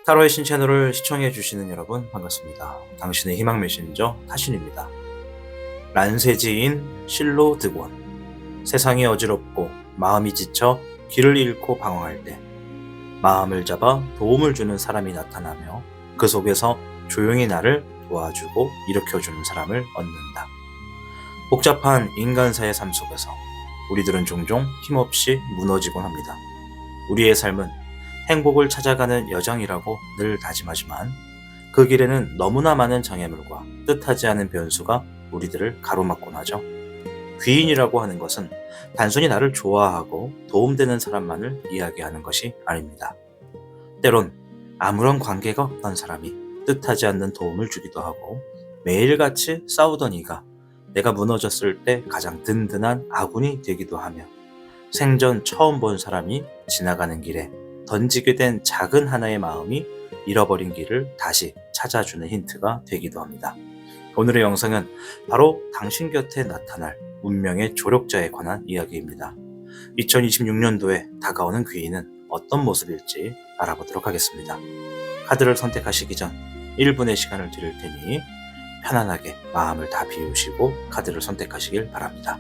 타로의 신 채널을 시청해 주시는 여러분 반갑습니다. 당신의 희망 메신저 타신입니다. 란세지인 실로 드곤. 세상이 어지럽고 마음이 지쳐 길을 잃고 방황할 때 마음을 잡아 도움을 주는 사람이 나타나며 그 속에서 조용히 나를 도와주고 일으켜주는 사람을 얻는다. 복잡한 인간사의 삶 속에서 우리들은 종종 힘없이 무너지곤 합니다. 우리의 삶은 행복을 찾아가는 여정이라고 늘 다짐하지만 그 길에는 너무나 많은 장애물과 뜻하지 않은 변수가 우리들을 가로막곤 하죠. 귀인이라고 하는 것은 단순히 나를 좋아하고 도움되는 사람만을 이야기하는 것이 아닙니다. 때론 아무런 관계가 없던 사람이 뜻하지 않는 도움을 주기도 하고 매일같이 싸우던 이가 내가 무너졌을 때 가장 든든한 아군이 되기도 하며 생전 처음 본 사람이 지나가는 길에 던지게 된 작은 하나의 마음이 잃어버린 길을 다시 찾아주는 힌트가 되기도 합니다. 오늘의 영상은 바로 당신 곁에 나타날 운명의 조력자에 관한 이야기입니다. 2026년도에 다가오는 귀인은 어떤 모습일지 알아보도록 하겠습니다. 카드를 선택하시기 전 1분의 시간을 드릴 테니 편안하게 마음을 다 비우시고 카드를 선택하시길 바랍니다.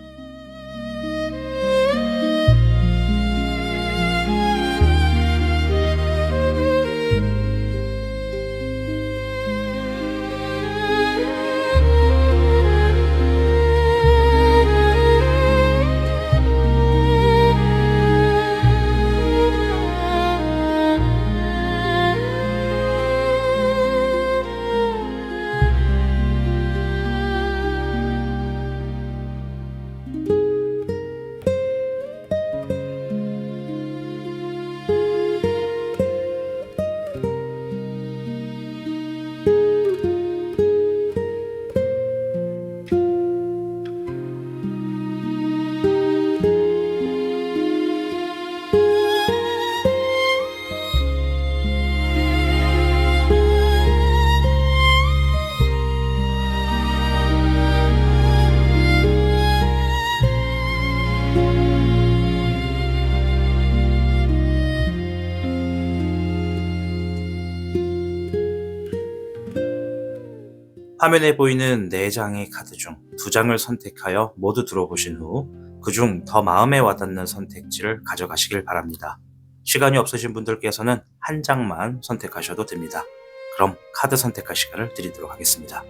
화면에 보이는 4장의 카드 중 2장을 선택하여 모두 들어보신 후 그중 더 마음에 와닿는 선택지를 가져가시길 바랍니다. 시간이 없으신 분들께서는 1장만 선택하셔도 됩니다. 그럼 카드 선택할 시간을 드리도록 하겠습니다.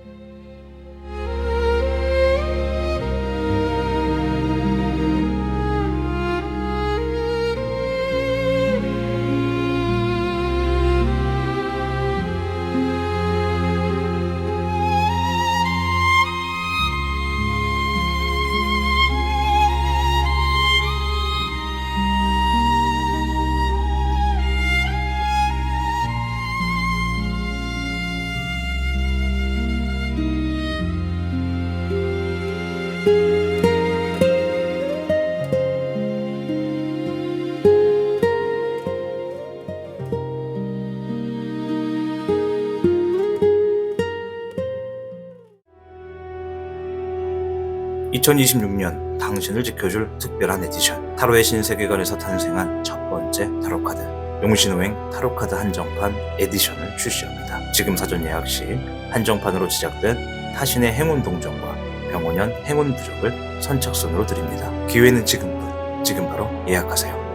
2026년 당신을 지켜줄 특별한 에디션, 타로의 신세계관에서 탄생한 첫 번째 타로카드 용신호행 타로카드 한정판 에디션을 출시합니다. 지금 사전 예약 시 한정판으로 제작된 타신의 행운 동정과 병원연 행운 부적을 선착순으로 드립니다. 기회는 지금뿐, 지금 바로 예약하세요.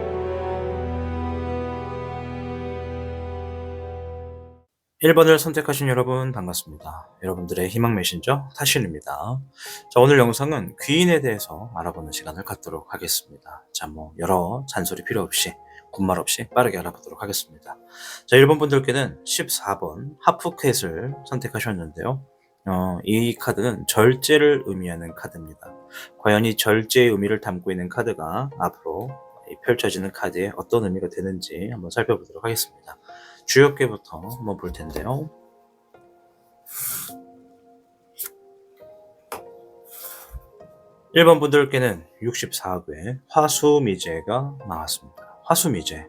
1번을 선택하신 여러분 반갑습니다. 여러분들의 희망 메신저 타신입니다. 자, 오늘 영상은 귀인에 대해서 알아보는 시간을 갖도록 하겠습니다. 자, 여러 잔소리 필요 없이 군말 없이 빠르게 알아보도록 하겠습니다. 자, 1번 분들께는 14번 하프캣을 선택하셨는데요. 이 카드는 절제를 의미하는 카드입니다. 과연 이 절제의 의미를 담고 있는 카드가 앞으로 펼쳐지는 카드에 어떤 의미가 되는지 한번 살펴보도록 하겠습니다. 주역계부터 한번 볼 텐데요. (1번) 분들께는 64괴 화수미제가 나왔습니다. 화수미제,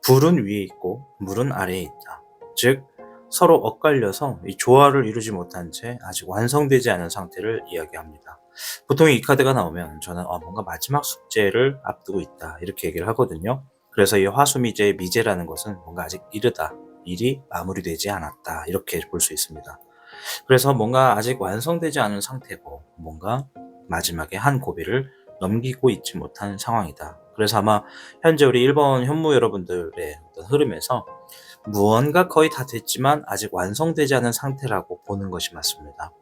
불은 위에 있고 물은 아래에 있다. 즉 서로 엇갈려서 이 조화를 이루지 못한 채 아직 완성되지 않은 상태를 이야기합니다. 보통 이 카드가 나오면 저는 뭔가 마지막 숙제를 앞두고 있다 이렇게 얘기를 하거든요. 그래서 이 화수미제의 미제라는 것은 뭔가 아직 이르다, 일이 마무리되지 않았다. 이렇게 볼 수 있습니다. 그래서 뭔가 아직 완성되지 않은 상태고 뭔가 마지막에 한 고비를 넘기고 있지 못한 상황이다. 그래서 아마 현재 우리 일본 현무 여러분들의 어떤 흐름에서 무언가 거의 다 됐지만 아직 완성되지 않은 상태라고 보는 것이 맞습니다.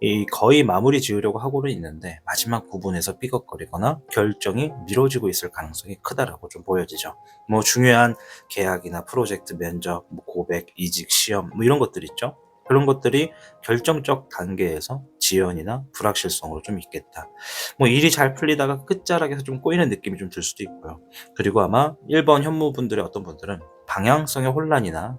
이 거의 마무리 지으려고 하고는 있는데 마지막 부분에서 삐걱거리거나 결정이 미뤄지고 있을 가능성이 크다라고 좀 보여지죠. 뭐 중요한 계약이나 프로젝트 면접, 뭐 고백, 이직, 시험 뭐 이런 것들 있죠. 그런 것들이 결정적 단계에서 지연이나 불확실성으로 좀 있겠다. 뭐 일이 잘 풀리다가 끝자락에서 좀 꼬이는 느낌이 좀 들 수도 있고요. 그리고 아마 1번 현무분들의 어떤 분들은 방향성의 혼란이나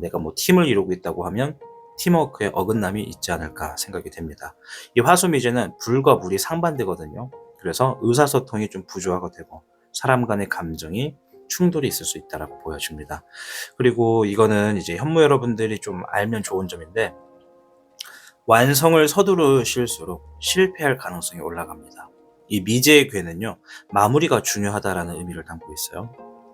내가 뭐 팀을 이루고 있다고 하면 팀워크에 어긋남이 있지 않을까 생각이 됩니다. 이 화수미제는 불과 물이 상반되거든요. 그래서 의사소통이 좀 부조화가 되고 사람 간의 감정이 충돌이 있을 수 있다고 보여집니다. 그리고 이거는 이제 현무 여러분들이 좀 알면 좋은 점인데 완성을 서두르실수록 실패할 가능성이 올라갑니다. 이 미제의 괴는요, 마무리가 중요하다라는 의미를 담고 있어요.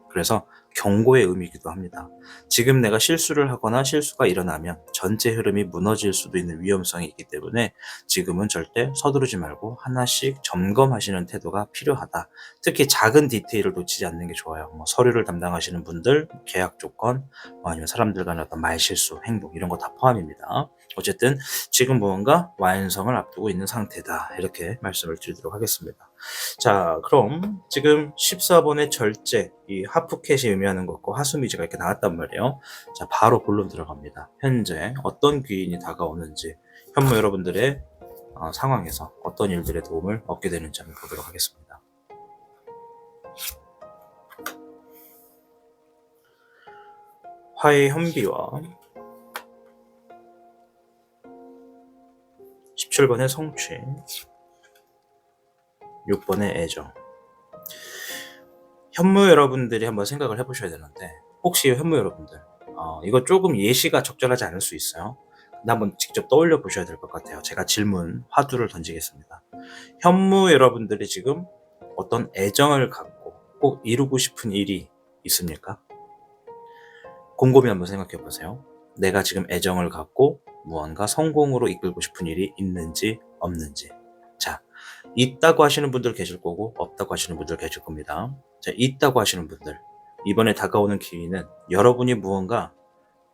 그래서 경고의 의미이기도 합니다. 지금 내가 실수를 하거나 실수가 일어나면 전체 흐름이 무너질 수도 있는 위험성이 있기 때문에 지금은 절대 서두르지 말고 하나씩 점검하시는 태도가 필요하다. 특히 작은 디테일을 놓치지 않는 게 좋아요. 뭐 서류를 담당하시는 분들, 계약 조건, 뭐 아니면 사람들 간의 어떤 말실수, 행동 이런 거 다 포함입니다. 어쨌든 지금 무언가 완성을 앞두고 있는 상태다. 이렇게 말씀을 드리도록 하겠습니다. 자, 그럼 지금 14번의 절제, 이 하프캣이 의미하는 것과 하수미지가 이렇게 나왔단 말이에요. 자, 바로 본론 들어갑니다. 현재 어떤 귀인이 다가오는지, 현무 여러분들의 상황에서 어떤 일들의 도움을 얻게 되는지 한번 보도록 하겠습니다. 화의 현비와 17번의 성취, 6번의 애정. 현무 여러분들이 한번 생각을 해보셔야 되는데 혹시 현무 여러분들 이거 조금 예시가 적절하지 않을 수 있어요. 근데 한번 직접 떠올려 보셔야 될 것 같아요. 제가 질문 화두를 던지겠습니다. 현무 여러분들이 지금 어떤 애정을 갖고 꼭 이루고 싶은 일이 있습니까? 곰곰이 한번 생각해 보세요. 내가 지금 애정을 갖고 무언가 성공으로 이끌고 싶은 일이 있는지 없는지. 자, 있다고 하시는 분들 계실 거고 없다고 하시는 분들 계실 겁니다. 자, 있다고 하시는 분들, 이번에 다가오는 기회는 여러분이 무언가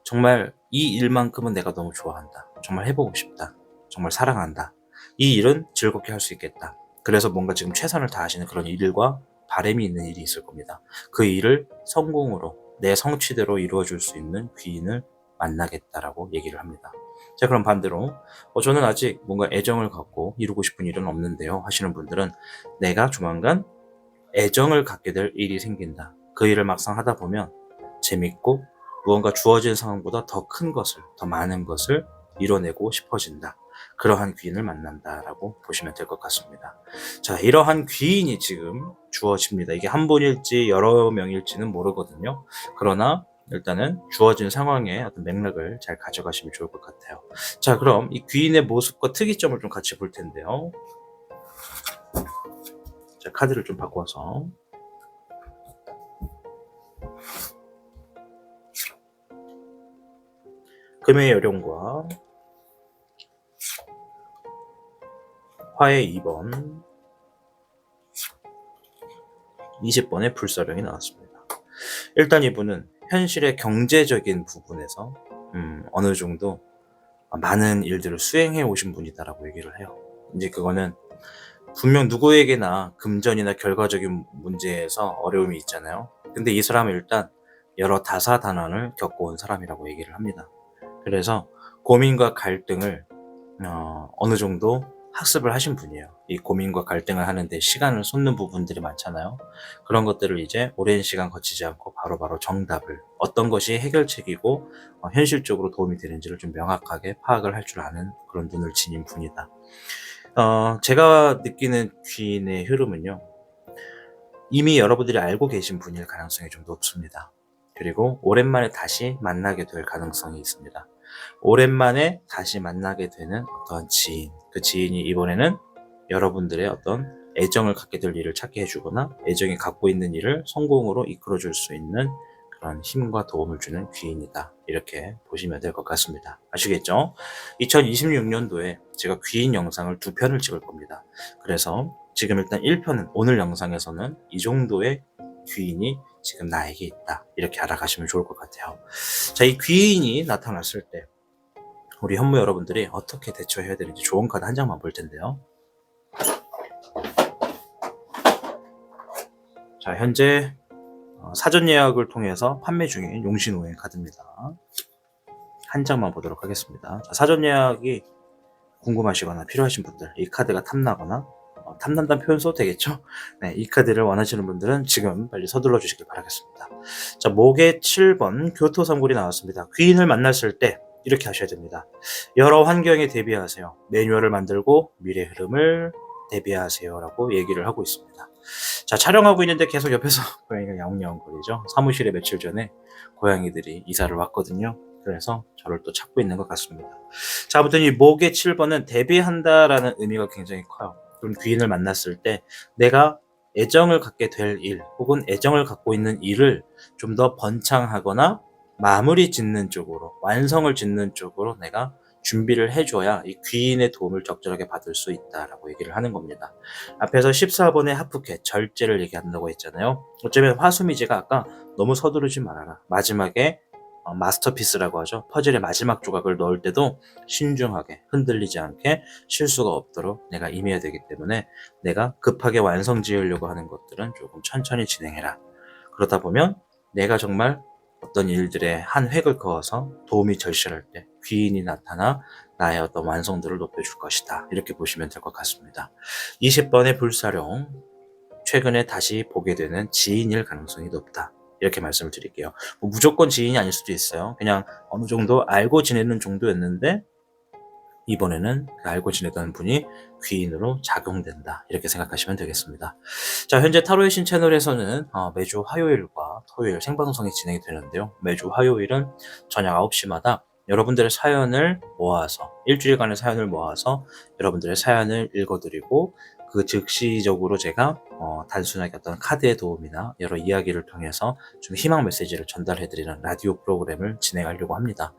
정말 이 일만큼은 내가 너무 좋아한다. 정말 해보고 싶다. 정말 사랑한다. 이 일은 즐겁게 할 수 있겠다. 그래서 뭔가 지금 최선을 다하시는 그런 일과 바람이 있는 일이 있을 겁니다. 그 일을 성공으로 내 성취대로 이루어줄 수 있는 귀인을 만나겠다라고 얘기를 합니다. 자, 그럼 반대로 저는 아직 뭔가 애정을 갖고 이루고 싶은 일은 없는데요 하시는 분들은 내가 조만간 애정을 갖게 될 일이 생긴다. 그 일을 막상 하다 보면 재밌고 무언가 주어진 상황보다 더 큰 것을, 더 많은 것을 이뤄내고 싶어진다. 그러한 귀인을 만난다라고 보시면 될 것 같습니다. 자, 이러한 귀인이 지금 주어집니다. 이게 한 분일지 여러 명일지는 모르거든요. 그러나 일단은 주어진 상황의 어떤 맥락을 잘 가져가시면 좋을 것 같아요. 자, 그럼 이 귀인의 모습과 특이점을 좀 같이 볼 텐데요. 자, 카드를 좀 바꿔서 금의 여룡과 화의 2번, 20번의 불사령이 나왔습니다. 일단 이분은 현실의 경제적인 부분에서 어느 정도 많은 일들을 수행해 오신 분이다라고 얘기를 해요. 이제 그거는 분명 누구에게나 금전이나 결과적인 문제에서 어려움이 있잖아요. 근데 이 사람은 일단 여러 다사다난을 겪어온 사람이라고 얘기를 합니다. 그래서 고민과 갈등을 어느 정도 학습을 하신 분이에요. 이 고민과 갈등을 하는데 시간을 쏟는 부분들이 많잖아요. 그런 것들을 이제 오랜 시간 거치지 않고 바로바로 정답을, 어떤 것이 해결책이고 현실적으로 도움이 되는지를 좀 명확하게 파악을 할 줄 아는 그런 눈을 지닌 분이다. 제가 느끼는 귀인의 흐름은요, 이미 여러분들이 알고 계신 분일 가능성이 좀 높습니다. 그리고 오랜만에 다시 만나게 될 가능성이 있습니다. 오랜만에 다시 만나게 되는 어떤 지인, 그 지인이 이번에는 여러분들의 어떤 애정을 갖게 될 일을 찾게 해주거나 애정이 갖고 있는 일을 성공으로 이끌어줄 수 있는 그런 힘과 도움을 주는 귀인이다. 이렇게 보시면 될 것 같습니다. 아시겠죠? 2026년도에 제가 귀인 영상을 2편을 찍을 겁니다. 그래서 지금 일단 1편은 오늘 영상에서는 이 정도의 귀인이 지금 나에게 있다. 이렇게 알아가시면 좋을 것 같아요. 자, 이 귀인이 나타났을 때 우리 현무 여러분들이 어떻게 대처해야 되는지 좋은 카드 한 장만 볼 텐데요. 자, 현재 사전 예약을 통해서 판매 중인 용신호의 카드입니다. 한 장만 보도록 하겠습니다. 자, 사전 예약이 궁금하시거나 필요하신 분들, 이 카드가 탐나거나 탐난다는 표현 써도 되겠죠? 네, 이 카드를 원하시는 분들은 지금 빨리 서둘러 주시길 바라겠습니다. 자, 목의 7번 교토삼굴이 나왔습니다. 귀인을 만났을 때 이렇게 하셔야 됩니다. 여러 환경에 대비하세요. 매뉴얼을 만들고 미래 흐름을 대비하세요 라고 얘기를 하고 있습니다. 자, 촬영하고 있는데 계속 옆에서 고양이가 야옹야옹거리죠. 사무실에 며칠 전에 고양이들이 이사를 왔거든요. 그래서 저를 또 찾고 있는 것 같습니다. 자, 아무튼 이 목의 7번은 대비한다라는 의미가 굉장히 커요. 그럼 귀인을 만났을 때 내가 애정을 갖게 될 일 혹은 애정을 갖고 있는 일을 좀 더 번창하거나 마무리 짓는 쪽으로, 완성을 짓는 쪽으로 내가 준비를 해줘야 이 귀인의 도움을 적절하게 받을 수 있다라고 얘기를 하는 겁니다. 앞에서 14번의 하프캣, 절제를 얘기한다고 했잖아요. 어쩌면 화수미지가 아까 너무 서두르지 말아라. 마지막에 마스터피스라고 하죠. 퍼즐의 마지막 조각을 넣을 때도 신중하게 흔들리지 않게 실수가 없도록 내가 임해야 되기 때문에 내가 급하게 완성 지으려고 하는 것들은 조금 천천히 진행해라. 그러다 보면 내가 정말 어떤 일들에 한 획을 그어서 도움이 절실할 때 귀인이 나타나 나의 어떤 완성도를 높여줄 것이다. 이렇게 보시면 될 것 같습니다. 20번의 불사룡, 최근에 다시 보게 되는 지인일 가능성이 높다. 이렇게 말씀을 드릴게요. 무조건 지인이 아닐 수도 있어요. 그냥 어느 정도 알고 지내는 정도였는데 이번에는 알고 지내던 분이 귀인으로 작용된다. 이렇게 생각하시면 되겠습니다. 자, 현재 타로의 신 채널에서는 매주 화요일과 토요일 생방송이 진행이 되는데요. 매주 화요일은 저녁 9시마다 여러분들의 사연을 모아서 일주일간의 사연을 모아서 여러분들의 사연을 읽어드리고 그 즉시적으로 제가 단순하게 어떤 카드의 도움이나 여러 이야기를 통해서 좀 희망 메시지를 전달해드리는 라디오 프로그램을 진행하려고 합니다.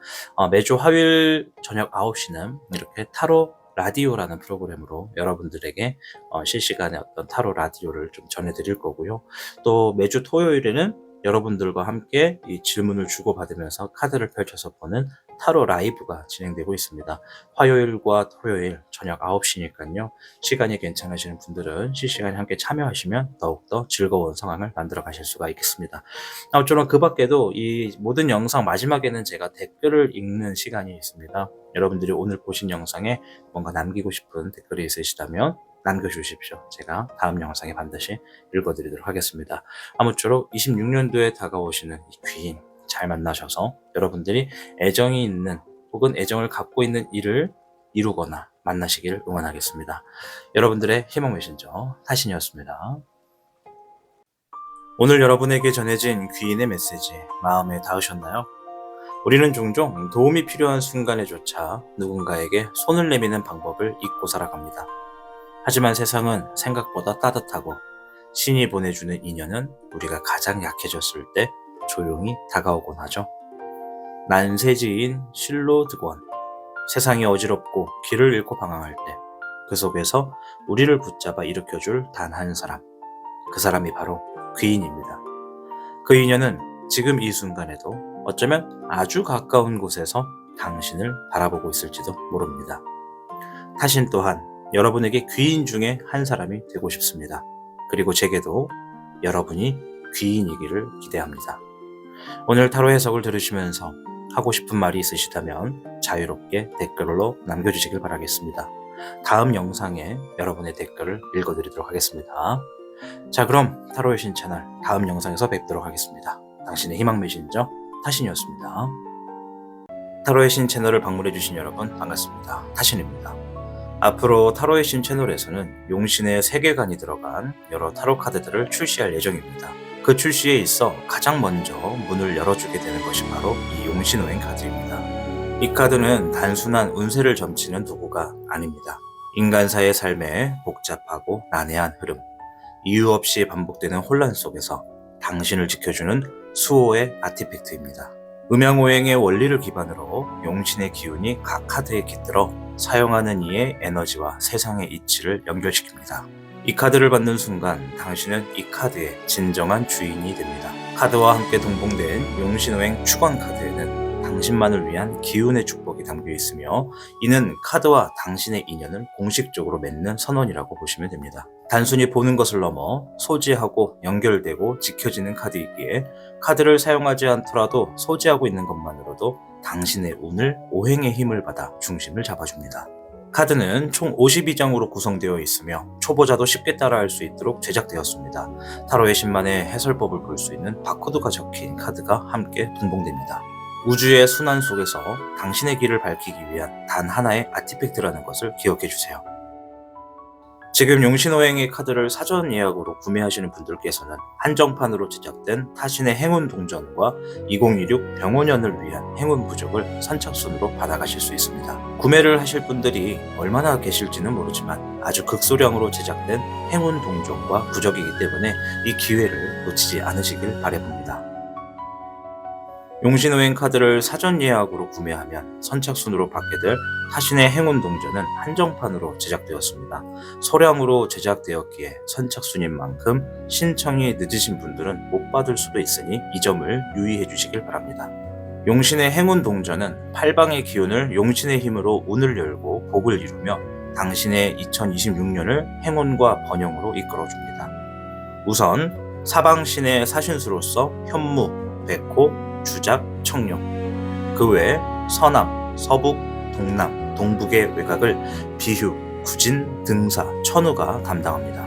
매주 화요일 저녁 9시는 이렇게 타로 라디오라는 프로그램으로 여러분들에게 실시간에 어떤 타로 라디오를 좀 전해드릴 거고요. 또 매주 토요일에는 여러분들과 함께 이 질문을 주고받으면서 카드를 펼쳐서 보는 타로 라이브가 진행되고 있습니다. 화요일과 토요일 저녁 9시니까요. 시간이 괜찮으시는 분들은 실시간에 함께 참여하시면 더욱더 즐거운 상황을 만들어 가실 수가 있겠습니다. 아무쪼록 그 밖에도 이 모든 영상 마지막에는 제가 댓글을 읽는 시간이 있습니다. 여러분들이 오늘 보신 영상에 뭔가 남기고 싶은 댓글이 있으시다면 남겨주십시오. 제가 다음 영상에 반드시 읽어드리도록 하겠습니다. 아무쪼록 26년도에 다가오시는 이 귀인 잘 만나셔서 여러분들이 애정이 있는 혹은 애정을 갖고 있는 일을 이루거나 만나시기를 응원하겠습니다. 여러분들의 희망 메신저 타신이었습니다. 오늘 여러분에게 전해진 귀인의 메시지 마음에 닿으셨나요? 우리는 종종 도움이 필요한 순간에조차 누군가에게 손을 내미는 방법을 잊고 살아갑니다. 하지만 세상은 생각보다 따뜻하고 신이 보내주는 인연은 우리가 가장 약해졌을 때 조용히 다가오곤 하죠. 난세지인 실로드권, 세상이 어지럽고 길을 잃고 방황할 때 그 속에서 우리를 붙잡아 일으켜줄 단 한 사람, 그 사람이 바로 귀인입니다. 그 인연은 지금 이 순간에도 어쩌면 아주 가까운 곳에서 당신을 바라보고 있을지도 모릅니다. 타신 또한 여러분에게 귀인 중에 한 사람이 되고 싶습니다. 그리고 제게도 여러분이 귀인이기를 기대합니다. 오늘 타로 해석을 들으시면서 하고 싶은 말이 있으시다면 자유롭게 댓글로 남겨주시길 바라겠습니다. 다음 영상에 여러분의 댓글을 읽어드리도록 하겠습니다. 자, 그럼 타로의 신 채널 다음 영상에서 뵙도록 하겠습니다. 당신의 희망 메신저 타신이었습니다. 타로의 신 채널을 방문해주신 여러분 반갑습니다. 타신입니다. 앞으로 타로의 신 채널에서는 용신의 세계관이 들어간 여러 타로 카드들을 출시할 예정입니다. 그 출시에 있어 가장 먼저 문을 열어주게 되는 것이 바로 이 용신오행 카드입니다. 이 카드는 단순한 운세를 점치는 도구가 아닙니다. 인간사의 삶에 복잡하고 난해한 흐름, 이유 없이 반복되는 혼란 속에서 당신을 지켜주는 수호의 아티팩트입니다. 음양오행의 원리를 기반으로 용신의 기운이 각 카드에 깃들어 사용하는 이의 에너지와 세상의 이치를 연결시킵니다. 이 카드를 받는 순간 당신은 이 카드의 진정한 주인이 됩니다. 카드와 함께 동봉된 용신오행 축원 카드에는 당신만을 위한 기운의 축복이 담겨 있으며 이는 카드와 당신의 인연을 공식적으로 맺는 선언이라고 보시면 됩니다. 단순히 보는 것을 넘어 소지하고 연결되고 지켜지는 카드이기에 카드를 사용하지 않더라도 소지하고 있는 것만으로도 당신의 운을 오행의 힘을 받아 중심을 잡아줍니다. 카드는 총 52장으로 구성되어 있으며 초보자도 쉽게 따라할 수 있도록 제작되었습니다. 타로의 신만의 해설법을 볼 수 있는 바코드가 적힌 카드가 함께 동봉됩니다. 우주의 순환 속에서 당신의 길을 밝히기 위한 단 하나의 아티팩트라는 것을 기억해 주세요. 지금 용신오행의 카드를 사전 예약으로 구매하시는 분들께서는 한정판으로 제작된 타신의 행운 동전과 2026 병원년을 위한 행운 부적을 선착순으로 받아가실 수 있습니다. 구매를 하실 분들이 얼마나 계실지는 모르지만 아주 극소량으로 제작된 행운 동전과 부적이기 때문에 이 기회를 놓치지 않으시길 바라봅니다. 용신오행 카드를 사전 예약으로 구매하면 선착순으로 받게 될 타신의 행운 동전은 한정판으로 제작되었습니다. 소량으로 제작되었기에 선착순인 만큼 신청이 늦으신 분들은 못 받을 수도 있으니 이 점을 유의해 주시길 바랍니다. 용신의 행운 동전은 팔방의 기운을 용신의 힘으로 운을 열고 복을 이루며 당신의 2026년을 행운과 번영으로 이끌어줍니다. 우선 사방신의 사신수로서 현무, 백호, 주작, 청룡, 그 외 서남, 서북, 동남, 동북의 외곽을 비휴, 구진, 등사, 천우가 담당합니다.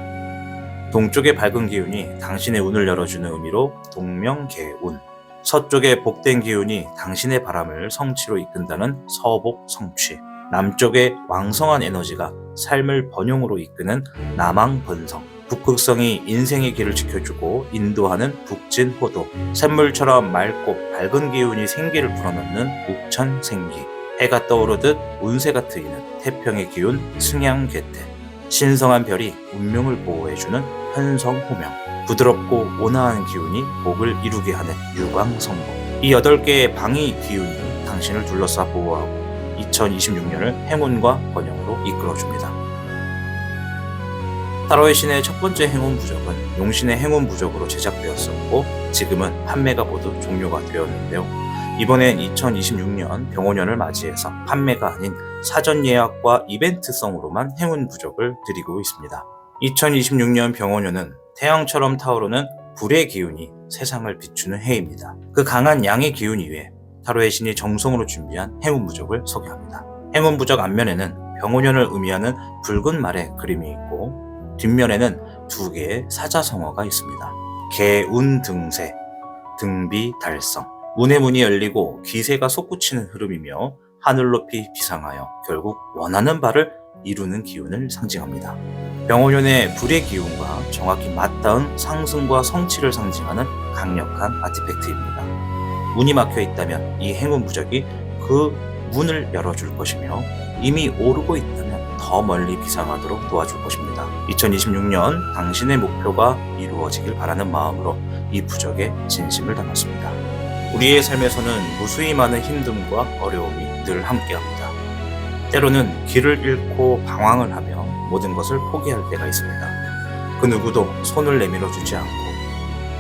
동쪽의 밝은 기운이 당신의 운을 열어주는 의미로 동명개운, 서쪽의 복된 기운이 당신의 바람을 성취로 이끈다는 서복, 성취, 남쪽의 왕성한 에너지가 삶을 번영으로 이끄는 남왕번성, 북극성이 인생의 길을 지켜주고 인도하는 북진호도, 샘물처럼 맑고 밝은 기운이 생기를 불어넣는 욱천생기, 해가 떠오르듯 운세가 트이는 태평의 기운 승양개태, 신성한 별이 운명을 보호해주는 현성호명, 부드럽고 온화한 기운이 복을 이루게 하는 유광성복. 이 8개의 방위 기운이 당신을 둘러싸 보호하고 2026년을 행운과 번영으로 이끌어줍니다. 타로의 신의 첫 번째 행운 부적은 용신의 행운 부적으로 제작되었었고 지금은 판매가 모두 종료가 되었는데요. 이번엔 2026년 병원년을 맞이해서 판매가 아닌 사전 예약과 이벤트성으로만 행운 부적을 드리고 있습니다. 2026년 병원년은 태양처럼 타오르는 불의 기운이 세상을 비추는 해입니다. 그 강한 양의 기운 위에 타로의 신이 정성으로 준비한 행운 부적을 소개합니다. 행운 부적 앞면에는 병원년을 의미하는 붉은 말의 그림이 있고 뒷면에는 2개의 사자성어가 있습니다. 개운등세, 등비달성. 운의 문이 열리고 기세가 솟구치는 흐름이며 하늘 높이 비상하여 결국 원하는 바를 이루는 기운을 상징합니다. 병원년의 불의 기운과 정확히 맞닿은 상승과 성취를 상징하는 강력한 아티팩트입니다. 문이 막혀 있다면 이 행운 부적이 그 문을 열어줄 것이며 이미 오르고 있다면 더 멀리 비상하도록 도와줄 것입니다. 2026년 당신의 목표가 이루어지길 바라는 마음으로 이 부적에 진심을 담았습니다. 우리의 삶에서는 무수히 많은 힘듦과 어려움이 늘 함께합니다. 때로는 길을 잃고 방황을 하며 모든 것을 포기할 때가 있습니다. 그 누구도 손을 내밀어 주지 않고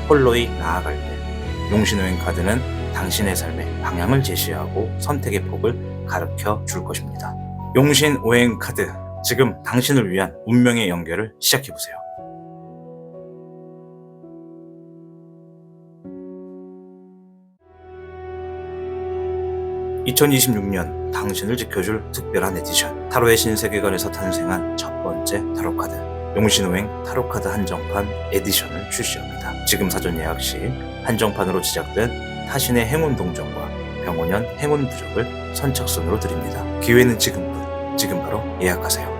홀로이 나아갈 때 용신오행 카드는 당신의 삶에 방향을 제시하고 선택의 폭을 가르쳐 줄 것입니다. 용신오행 카드, 지금 당신을 위한 운명의 연결을 시작해보세요. (2026년) 당신을 지켜줄 특별한 에디션, 타로의 신세계관에서 탄생한 첫 번째 타로카드 용신오행 타로카드 한정판 에디션을 출시합니다. 지금 사전 예약 시 한정판으로 제작된 타신의 행운 동전과 병원년 행운 부적을 선착순으로 드립니다. 기회는 지금뿐. 지금 바로 예약하세요.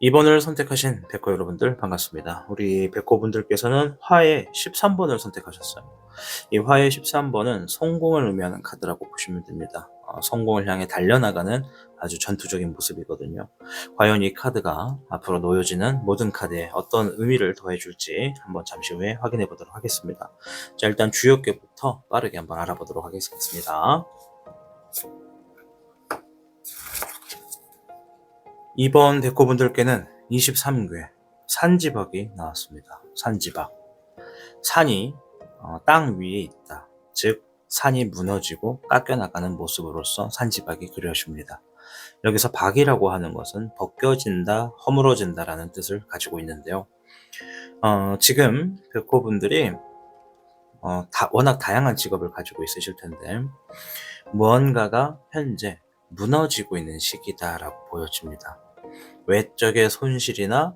이번을 선택하신 백호 여러분들 반갑습니다. 우리 백호분들께서는 화의 13번을 선택하셨어요. 이 화의 13번은 성공을 의미하는 카드라고 보시면 됩니다. 성공을 향해 달려나가는 아주 전투적인 모습이거든요. 과연 이 카드가 앞으로 놓여지는 모든 카드에 어떤 의미를 더해줄지 한번 잠시 후에 확인해 보도록 하겠습니다. 자, 일단 주역계부터 빠르게 한번 알아보도록 하겠습니다. 이번 데코분들께는 23괴 산지박이 나왔습니다. 산지박. 산이 땅 위에 있다. 즉 산이 무너지고 깎여나가는 모습으로서 산지박이 그려집니다. 여기서 박이라고 하는 것은 벗겨진다, 허물어진다라는 뜻을 가지고 있는데요. 지금 백호분들이 워낙 다양한 직업을 가지고 있으실 텐데 무언가가 현재 무너지고 있는 시기다라고 보여집니다. 외적의 손실이나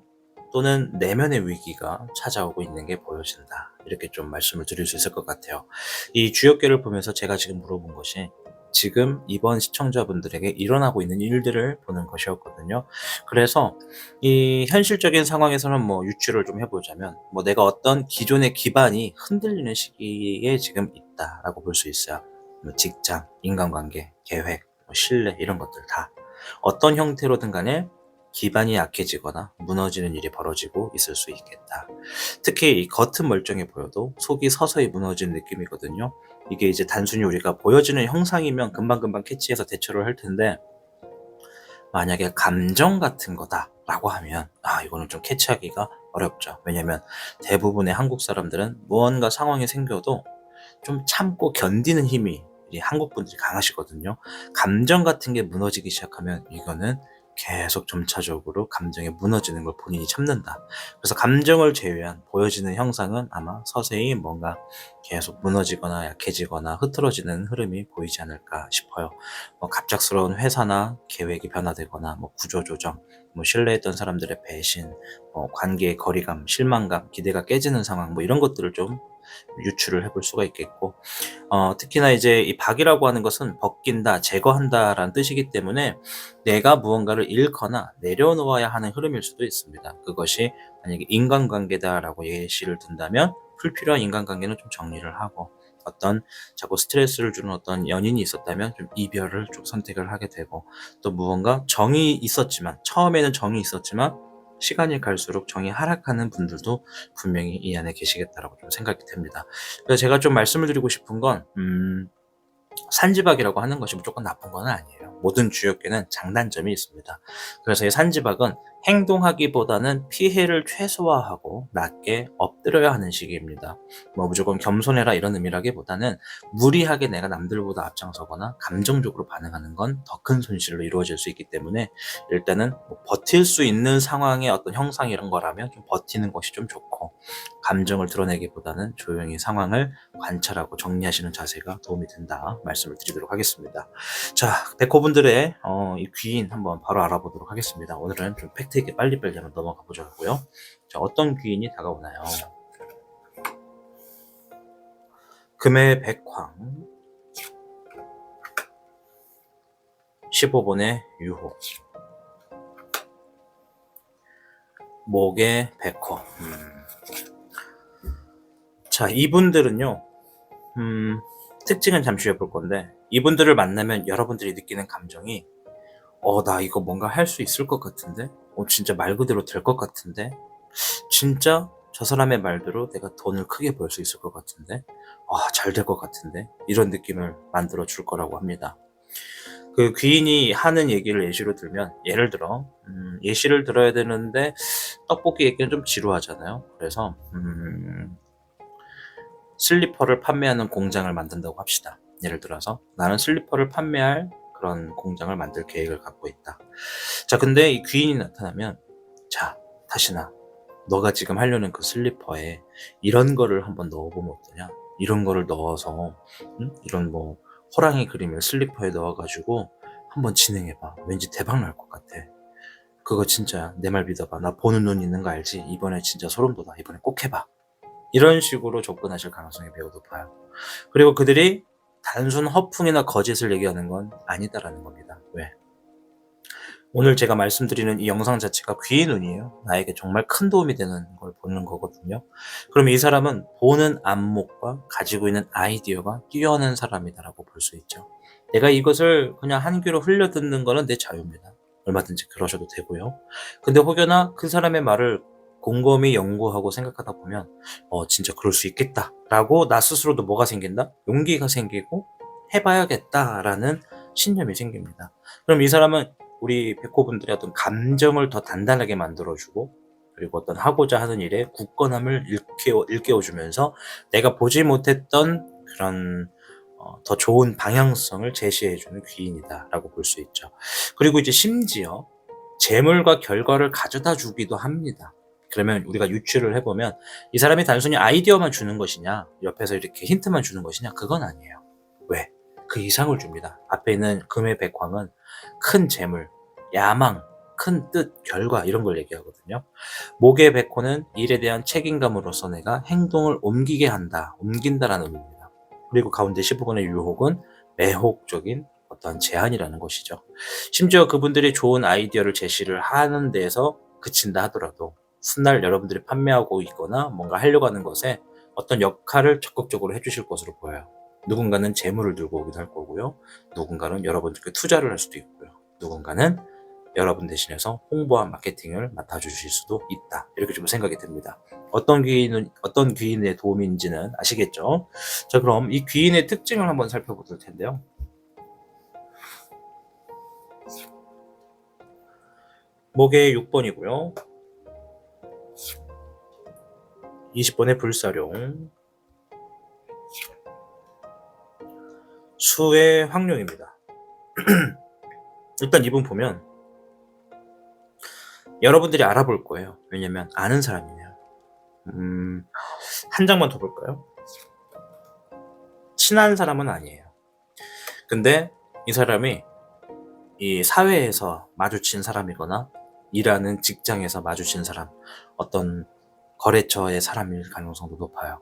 또는 내면의 위기가 찾아오고 있는 게 보여진다. 이렇게 좀 말씀을 드릴 수 있을 것 같아요. 이 주역계를 보면서 제가 지금 물어본 것이 지금 이번 시청자분들에게 일어나고 있는 일들을 보는 것이었거든요. 그래서 이 현실적인 상황에서는 뭐 유추를 좀 해보자면 내가 어떤 기존의 기반이 흔들리는 시기에 지금 있다라고 볼 수 있어요. 직장, 인간관계, 계획, 신뢰 이런 것들 다 어떤 형태로든 간에 기반이 약해지거나 무너지는 일이 벌어지고 있을 수 있겠다. 특히 이 겉은 멀쩡해 보여도 속이 서서히 무너지는 느낌이거든요. 이게 이제 단순히 우리가 보여지는 형상이면 금방금방 캐치해서 대처를 할 텐데 만약에 감정 같은 거다라고 하면 이거는 좀 캐치하기가 어렵죠. 왜냐면 대부분의 한국 사람들은 무언가 상황이 생겨도 좀 참고 견디는 힘이 한국 분들이 강하시거든요. 감정 같은 게 무너지기 시작하면 이거는 계속 점차적으로 감정이 무너지는 걸 본인이 참는다. 그래서 감정을 제외한 보여지는 형상은 아마 서서히 뭔가 계속 무너지거나 약해지거나 흐트러지는 흐름이 보이지 않을까 싶어요. 갑작스러운 회사나 계획이 변화되거나 구조조정, 신뢰했던 사람들의 배신, 관계의 거리감, 실망감, 기대가 깨지는 상황 이런 것들을 좀 유추를 해볼 수가 있겠고 특히나 이제 이 박이라고 하는 것은 벗긴다, 제거한다라는 뜻이기 때문에 내가 무언가를 잃거나 내려놓아야 하는 흐름일 수도 있습니다. 그것이 만약에 인간관계다라고 예시를 든다면 불필요한 인간관계는 좀 정리를 하고 어떤 자꾸 스트레스를 주는 어떤 연인이 있었다면 좀 이별을 좀 선택을 하게 되고 또 무언가 정이 있었지만 처음에는 정이 있었지만 시간이 갈수록 정이 하락하는 분들도 분명히 이 안에 계시겠다라고 좀 생각이 됩니다. 그래서 제가 좀 말씀을 드리고 싶은 건 산지박이라고 하는 것이 무조건 나쁜 건 아니에요. 모든 주역계는 장단점이 있습니다. 그래서 이 산지박은 행동하기보다는 피해를 최소화하고 낮게 엎드려야 하는 시기입니다. 무조건 겸손해라 이런 의미라기보다는 무리하게 내가 남들보다 앞장서거나 감정적으로 반응하는 건 더 큰 손실로 이루어질 수 있기 때문에 일단은 버틸 수 있는 상황의 어떤 형상 이런 거라면 좀 버티는 것이 좀 좋고 감정을 드러내기보다는 조용히 상황을 관찰하고 정리하시는 자세가 도움이 된다 말씀을 드리도록 하겠습니다. 자, 백호분들의 이 귀인 한번 바로 알아보도록 하겠습니다. 오늘은 좀 팩트 있게 빨리빨리 한번 넘어가 보자고요. 자, 어떤 귀인이 다가오나요? 금의 백황, 15번의 유호, 목의 백호. 자, 이분들은요, 특징은 잠시 후에 볼 건데, 이분들을 만나면 여러분들이 느끼는 감정이, 나 이거 뭔가 할 수 있을 것 같은데? 진짜 말 그대로 될 것 같은데? 진짜 저 사람의 말대로 내가 돈을 크게 벌 수 있을 것 같은데? 잘 될 것 같은데? 이런 느낌을 만들어 줄 거라고 합니다. 그 귀인이 하는 얘기를 예시로 들면, 예를 들어, 예시를 들어야 되는데, 떡볶이 얘기는 좀 지루하잖아요. 그래서, 슬리퍼를 판매하는 공장을 만든다고 합시다. 예를 들어서 나는 슬리퍼를 판매할 그런 공장을 만들 계획을 갖고 있다. 자, 근데 이 귀인이 나타나면 자, 다시나 너가 지금 하려는 그 슬리퍼에 이런 거를 한번 넣어보면 어떠냐? 이런 거를 넣어서 이런 호랑이 그림을 슬리퍼에 넣어가지고 한번 진행해봐. 왠지 대박 날 것 같아. 그거 진짜 내 말 믿어봐. 나 보는 눈 있는 거 알지? 이번에 진짜 소름 돋아. 이번에 꼭 해봐. 이런 식으로 접근하실 가능성이 매우 높아요. 그리고 그들이 단순 허풍이나 거짓을 얘기하는 건 아니다라는 겁니다. 왜? 오늘 제가 말씀드리는 이 영상 자체가 귀의 눈이에요. 나에게 정말 큰 도움이 되는 걸 보는 거거든요. 그럼 이 사람은 보는 안목과 가지고 있는 아이디어가 뛰어난 사람이다라고 볼 수 있죠. 내가 이것을 그냥 한 귀로 흘려 듣는 거는 내 자유입니다. 얼마든지 그러셔도 되고요. 근데 혹여나 그 사람의 말을 곰곰이 연구하고 생각하다 보면 진짜 그럴 수 있겠다라고 나 스스로도 뭐가 생긴다? 용기가 생기고 해봐야겠다라는 신념이 생깁니다. 그럼 이 사람은 우리 백호분들의 어떤 감정을 더 단단하게 만들어주고, 그리고 어떤 하고자 하는 일에 굳건함을 일깨워주면서 내가 보지 못했던 그런 더 좋은 방향성을 제시해주는 귀인이다라고 볼 수 있죠. 그리고 이제 심지어 재물과 결과를 가져다 주기도 합니다. 그러면 우리가 유추를 해보면 이 사람이 단순히 아이디어만 주는 것이냐, 옆에서 이렇게 힌트만 주는 것이냐, 그건 아니에요. 왜? 그 이상을 줍니다. 앞에 있는 금의 백황은 큰 재물, 야망, 큰 뜻, 결과 이런 걸 얘기하거든요. 목의 백호는 일에 대한 책임감으로서 내가 행동을 옮긴다라는 의미입니다. 그리고 가운데 15번의 유혹은 매혹적인 어떠한 제안이라는 것이죠. 심지어 그분들이 좋은 아이디어를 제시를 하는 데에서 그친다 하더라도 훗날 여러분들이 판매하고 있거나 뭔가 하려고 하는 것에 어떤 역할을 적극적으로 해주실 것으로 보여요. 누군가는 재물을 들고 오기도 할 거고요. 누군가는 여러분들께 투자를 할 수도 있고요. 누군가는 여러분 대신해서 홍보와 마케팅을 맡아주실 수도 있다. 이렇게 좀 생각이 듭니다. 어떤 귀인의 도움인지는 아시겠죠? 자, 그럼 이 귀인의 특징을 한번 살펴볼 텐데요. 목의 6번이고요. 20번의 불사룡. 수의 황룡입니다. 일단 이분 보면 여러분들이 알아볼 거예요. 왜냐면 아는 사람이네요. 한 장만 더 볼까요? 친한 사람은 아니에요. 근데 이 사람이 이 사회에서 마주친 사람이거나 일하는 직장에서 마주친 사람, 어떤 거래처의 사람일 가능성도 높아요.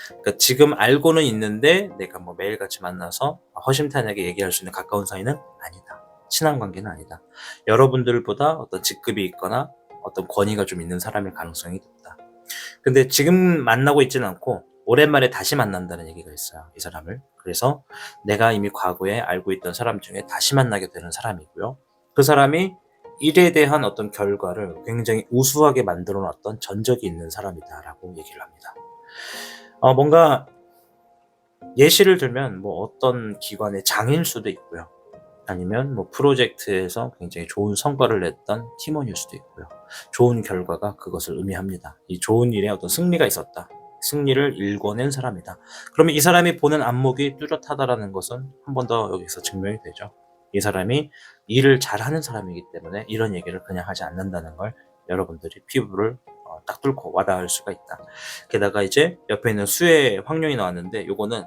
그러니까 지금 알고는 있는데 내가 뭐 매일같이 만나서 허심탄회하게 얘기할 수 있는 가까운 사이는 아니다. 친한 관계는 아니다. 여러분들보다 어떤 직급이 있거나 어떤 권위가 좀 있는 사람일 가능성이 높다. 근데 지금 만나고 있지는 않고 오랜만에 다시 만난다는 얘기가 있어요. 이 사람을. 그래서 내가 이미 과거에 알고 있던 사람 중에 다시 만나게 되는 사람이고요. 그 사람이 일에 대한 어떤 결과를 굉장히 우수하게 만들어 놨던 전적이 있는 사람이다라고 얘기를 합니다. 뭔가 예시를 들면 뭐 어떤 기관의 장일 수도 있고요. 아니면 뭐 프로젝트에서 굉장히 좋은 성과를 냈던 팀원일 수도 있고요. 좋은 결과가 그것을 의미합니다. 이 좋은 일에 어떤 승리가 있었다. 승리를 일궈낸 사람이다. 그러면 이 사람이 보는 안목이 뚜렷하다라는 것은 한 번 더 여기서 증명이 되죠. 이 사람이 일을 잘하는 사람이기 때문에 이런 얘기를 그냥 하지 않는다는 걸 여러분들이 피부를 딱 뚫고 와닿을 수가 있다. 게다가 이제 옆에 있는 수의 황룡이 나왔는데 요거는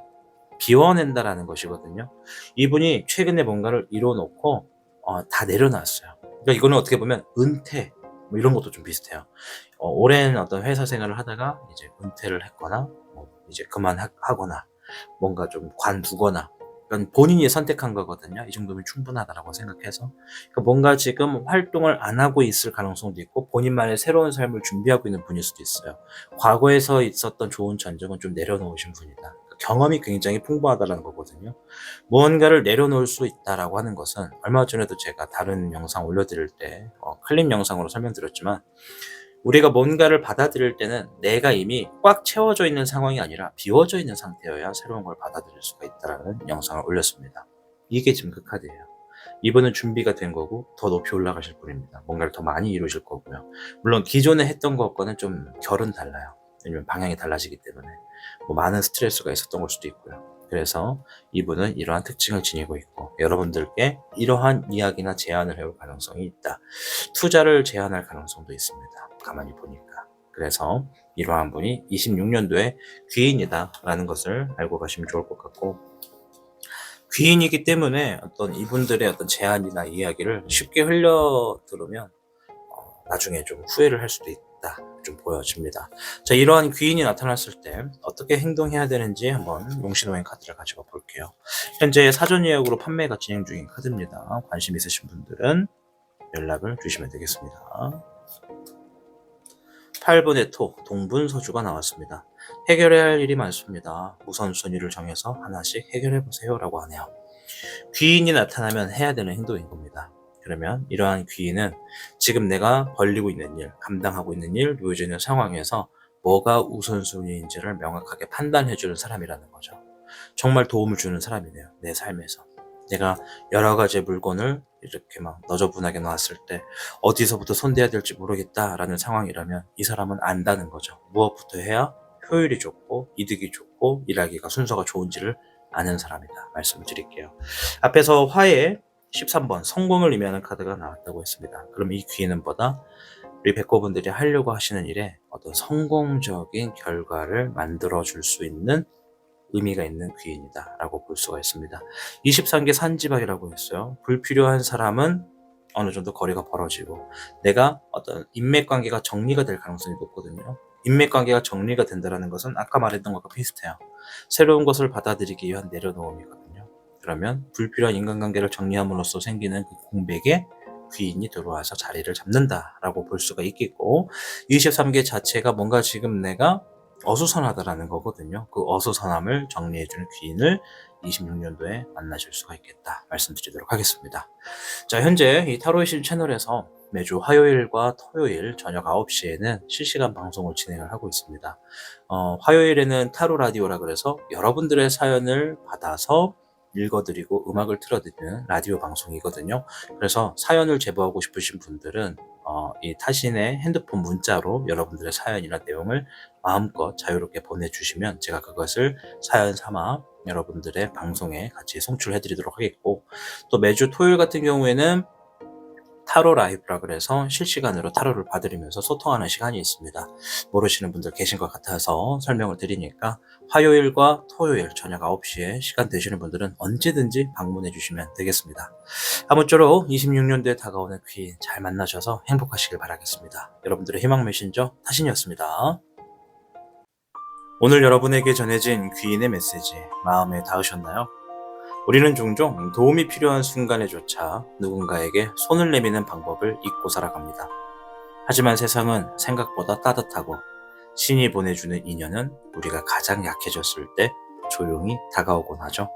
비워낸다라는 것이거든요. 이분이 최근에 뭔가를 이뤄놓고 다 내려놨어요. 그러니까 이거는 어떻게 보면 은퇴 뭐 이런 것도 좀 비슷해요. 오랜 어떤 회사 생활을 하다가 이제 은퇴를 했거나 뭐 이제 그만하거나 뭔가 좀 관두거나, 그러니까 본인이 선택한 거거든요. 이 정도면 충분하다라고 생각해서 그러니까 뭔가 지금 활동을 안 하고 있을 가능성도 있고 본인만의 새로운 삶을 준비하고 있는 분일 수도 있어요. 과거에서 있었던 좋은 전적은 좀 내려놓으신 분이다. 경험이 굉장히 풍부하다는 거거든요. 무언가를 내려놓을 수 있다라고 하는 것은 얼마 전에도 제가 다른 영상 올려드릴 때 클립 영상으로 설명드렸지만, 우리가 뭔가를 받아들일 때는 내가 이미 꽉 채워져 있는 상황이 아니라 비워져 있는 상태여야 새로운 걸 받아들일 수가 있다는 영상을 올렸습니다. 이게 지금 그 카드예요. 이번은 준비가 된 거고 더 높이 올라가실 분입니다. 뭔가를 더 많이 이루실 거고요. 물론 기존에 했던 것과는 좀 결은 달라요. 왜냐면 방향이 달라지기 때문에 뭐 많은 스트레스가 있었던 걸 수도 있고요. 그래서 이분은 이러한 특징을 지니고 있고 여러분들께 이러한 이야기나 제안을 해올 가능성이 있다. 투자를 제안할 가능성도 있습니다. 가만히 보니까. 그래서 이러한 분이 26년도에 귀인이다 라는 것을 알고 가시면 좋을 것 같고, 귀인이기 때문에 어떤 이분들의 어떤 제안이나 이야기를 쉽게 흘려 들으면 나중에 좀 후회를 할 수도 있다 좀 보여집니다. 자, 이러한 귀인이 나타났을 때 어떻게 행동해야 되는지 한번 용신호행 카드를 가지고 볼게요. 현재 사전 예약으로 판매가 진행 중인 카드입니다. 관심 있으신 분들은 연락을 주시면 되겠습니다. 8번의 토, 동분서주가 나왔습니다. 해결해야 할 일이 많습니다. 우선순위를 정해서 하나씩 해결해보세요 라고 하네요. 귀인이 나타나면 해야 되는 행동인 겁니다. 그러면 이러한 귀인은 지금 내가 벌리고 있는 일, 감당하고 있는 일, 놓여져 있는 상황에서 뭐가 우선순위인지를 명확하게 판단해주는 사람이라는 거죠. 정말 도움을 주는 사람이네요. 내 삶에서. 내가 여러 가지 물건을 이렇게 막 너저분하게 놨을 때 어디서부터 손대야 될지 모르겠다라는 상황이라면 이 사람은 안다는 거죠. 무엇부터 해야 효율이 좋고 이득이 좋고 일하기가 순서가 좋은지를 아는 사람이다. 말씀을 드릴게요. 앞에서 화해 13번 성공을 의미하는 카드가 나왔다고 했습니다. 그럼 이 귀인은 뭐다? 우리 백호분들이 하려고 하시는 일에 어떤 성공적인 결과를 만들어줄 수 있는 의미가 있는 귀인이다 라고 볼 수가 있습니다. 23개 산지박이라고 했어요. 불필요한 사람은 어느 정도 거리가 벌어지고 내가 어떤 인맥관계가 정리가 될 가능성이 높거든요. 인맥관계가 정리가 된다는 것은 아까 말했던 것과 비슷해요. 새로운 것을 받아들이기 위한 내려놓음이거든요. 그러면 불필요한 인간관계를 정리함으로써 생기는 그 공백에 귀인이 들어와서 자리를 잡는다라고 볼 수가 있겠고 23개 자체가 뭔가 지금 내가 어수선하다라는 거거든요. 그 어수선함을 정리해주는 귀인을 26년도에 만나실 수가 있겠다 말씀드리도록 하겠습니다. 자, 현재 이 타로의 신 채널에서 매주 화요일과 토요일 저녁 9시에는 실시간 방송을 진행을 하고 있습니다. 화요일에는 타로 라디오라 그래서 여러분들의 사연을 받아서 읽어드리고 음악을 틀어드리는 라디오 방송이거든요. 그래서 사연을 제보하고 싶으신 분들은 이 타신의 핸드폰 문자로 여러분들의 사연이나 내용을 마음껏 자유롭게 보내주시면 제가 그것을 사연 삼아 여러분들의 방송에 같이 송출해드리도록 하겠고 또 매주 토요일 같은 경우에는 타로 라이브라 그래서 실시간으로 타로를 봐드리면서 소통하는 시간이 있습니다. 모르시는 분들 계신 것 같아서 설명을 드리니까 화요일과 토요일 저녁 9시에 시간 되시는 분들은 언제든지 방문해 주시면 되겠습니다. 아무쪼록 26년도에 다가오는 귀인 잘 만나셔서 행복하시길 바라겠습니다. 여러분들의 희망 메신저 타신이었습니다. 오늘 여러분에게 전해진 귀인의 메시지 마음에 닿으셨나요? 우리는 종종 도움이 필요한 순간에조차 누군가에게 손을 내미는 방법을 잊고 살아갑니다. 하지만 세상은 생각보다 따뜻하고 신이 보내주는 인연은 우리가 가장 약해졌을 때 조용히 다가오곤 하죠.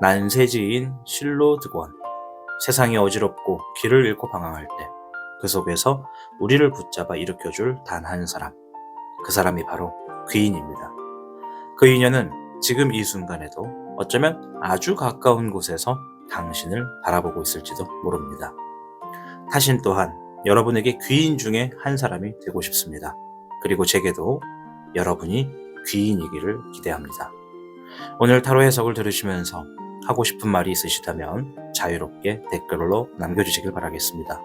난세지인 실로드권 세상이 어지럽고 길을 잃고 방황할 때 그 속에서 우리를 붙잡아 일으켜줄 단 한 사람, 그 사람이 바로 귀인입니다. 그 인연은 지금 이 순간에도 어쩌면 아주 가까운 곳에서 당신을 바라보고 있을지도 모릅니다. 타신 또한 여러분에게 귀인 중에 한 사람이 되고 싶습니다. 그리고 제게도 여러분이 귀인이기를 기대합니다. 오늘 타로 해석을 들으시면서 하고 싶은 말이 있으시다면 자유롭게 댓글로 남겨주시길 바라겠습니다.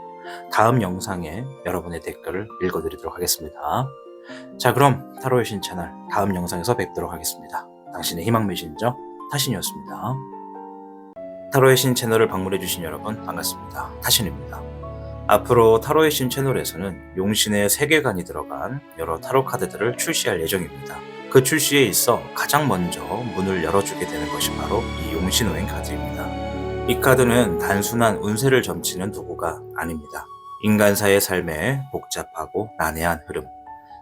다음 영상에 여러분의 댓글을 읽어드리도록 하겠습니다. 자, 그럼 타로의 신 채널 다음 영상에서 뵙도록 하겠습니다. 당신의 희망 메신저 타신이었습니다. 타로의 신 채널을 방문해주신 여러분 반갑습니다. 타신입니다. 앞으로 타로의 신 채널에서는 용신의 세계관이 들어간 여러 타로 카드들을 출시할 예정입니다. 그 출시에 있어 가장 먼저 문을 열어주게 되는 것이 바로 이 용신오행 카드입니다. 이 카드는 단순한 운세를 점치는 도구가 아닙니다. 인간사의 삶에 복잡하고 난해한 흐름,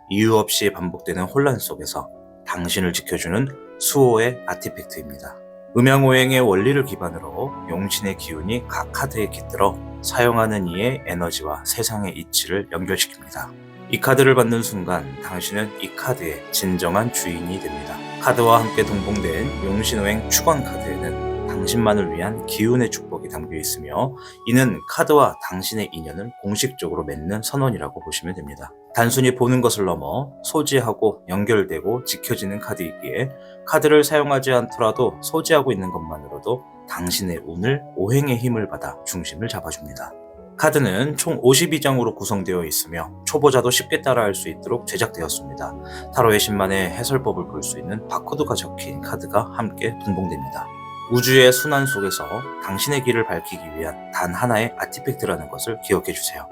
이유 없이 반복되는 혼란 속에서 당신을 지켜주는 수호의 아티팩트입니다. 음양오행의 원리를 기반으로 용신의 기운이 각 카드에 깃들어 사용하는 이의 에너지와 세상의 이치를 연결시킵니다. 이 카드를 받는 순간 당신은 이 카드의 진정한 주인이 됩니다. 카드와 함께 동봉된 용신오행 축원 카드에는 당신만을 위한 기운의 축복이 담겨 있으며 이는 카드와 당신의 인연을 공식적으로 맺는 선언이라고 보시면 됩니다. 단순히 보는 것을 넘어 소지하고 연결되고 지켜지는 카드이기에 카드를 사용하지 않더라도 소지하고 있는 것만으로도 당신의 운을 오행의 힘을 받아 중심을 잡아줍니다. 카드는 총 52장으로 구성되어 있으며 초보자도 쉽게 따라할 수 있도록 제작되었습니다. 타로의 신만의 해설법을 볼 수 있는 바코드가 적힌 카드가 함께 동봉됩니다. 우주의 순환 속에서 당신의 길을 밝히기 위한 단 하나의 아티팩트라는 것을 기억해 주세요.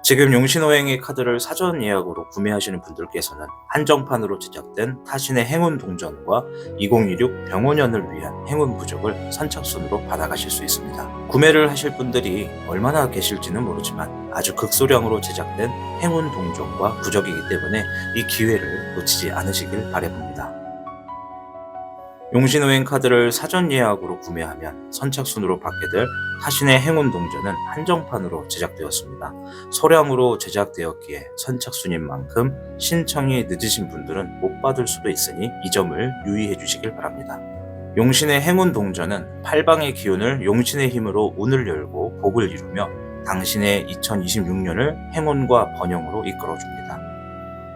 지금 용신오행의 카드를 사전 예약으로 구매하시는 분들께서는 한정판으로 제작된 타신의 행운 동전과 2026 병원연을 위한 행운 부적을 선착순으로 받아가실 수 있습니다. 구매를 하실 분들이 얼마나 계실지는 모르지만 아주 극소량으로 제작된 행운 동전과 부적이기 때문에 이 기회를 놓치지 않으시길 바라봅니다. 용신오행 카드를 사전 예약으로 구매하면 선착순으로 받게 될 타신의 행운 동전은 한정판으로 제작되었습니다. 소량으로 제작되었기에 선착순인 만큼 신청이 늦으신 분들은 못 받을 수도 있으니 이 점을 유의해 주시길 바랍니다. 용신의 행운 동전은 팔방의 기운을 용신의 힘으로 운을 열고 복을 이루며 당신의 2026년을 행운과 번영으로 이끌어줍니다.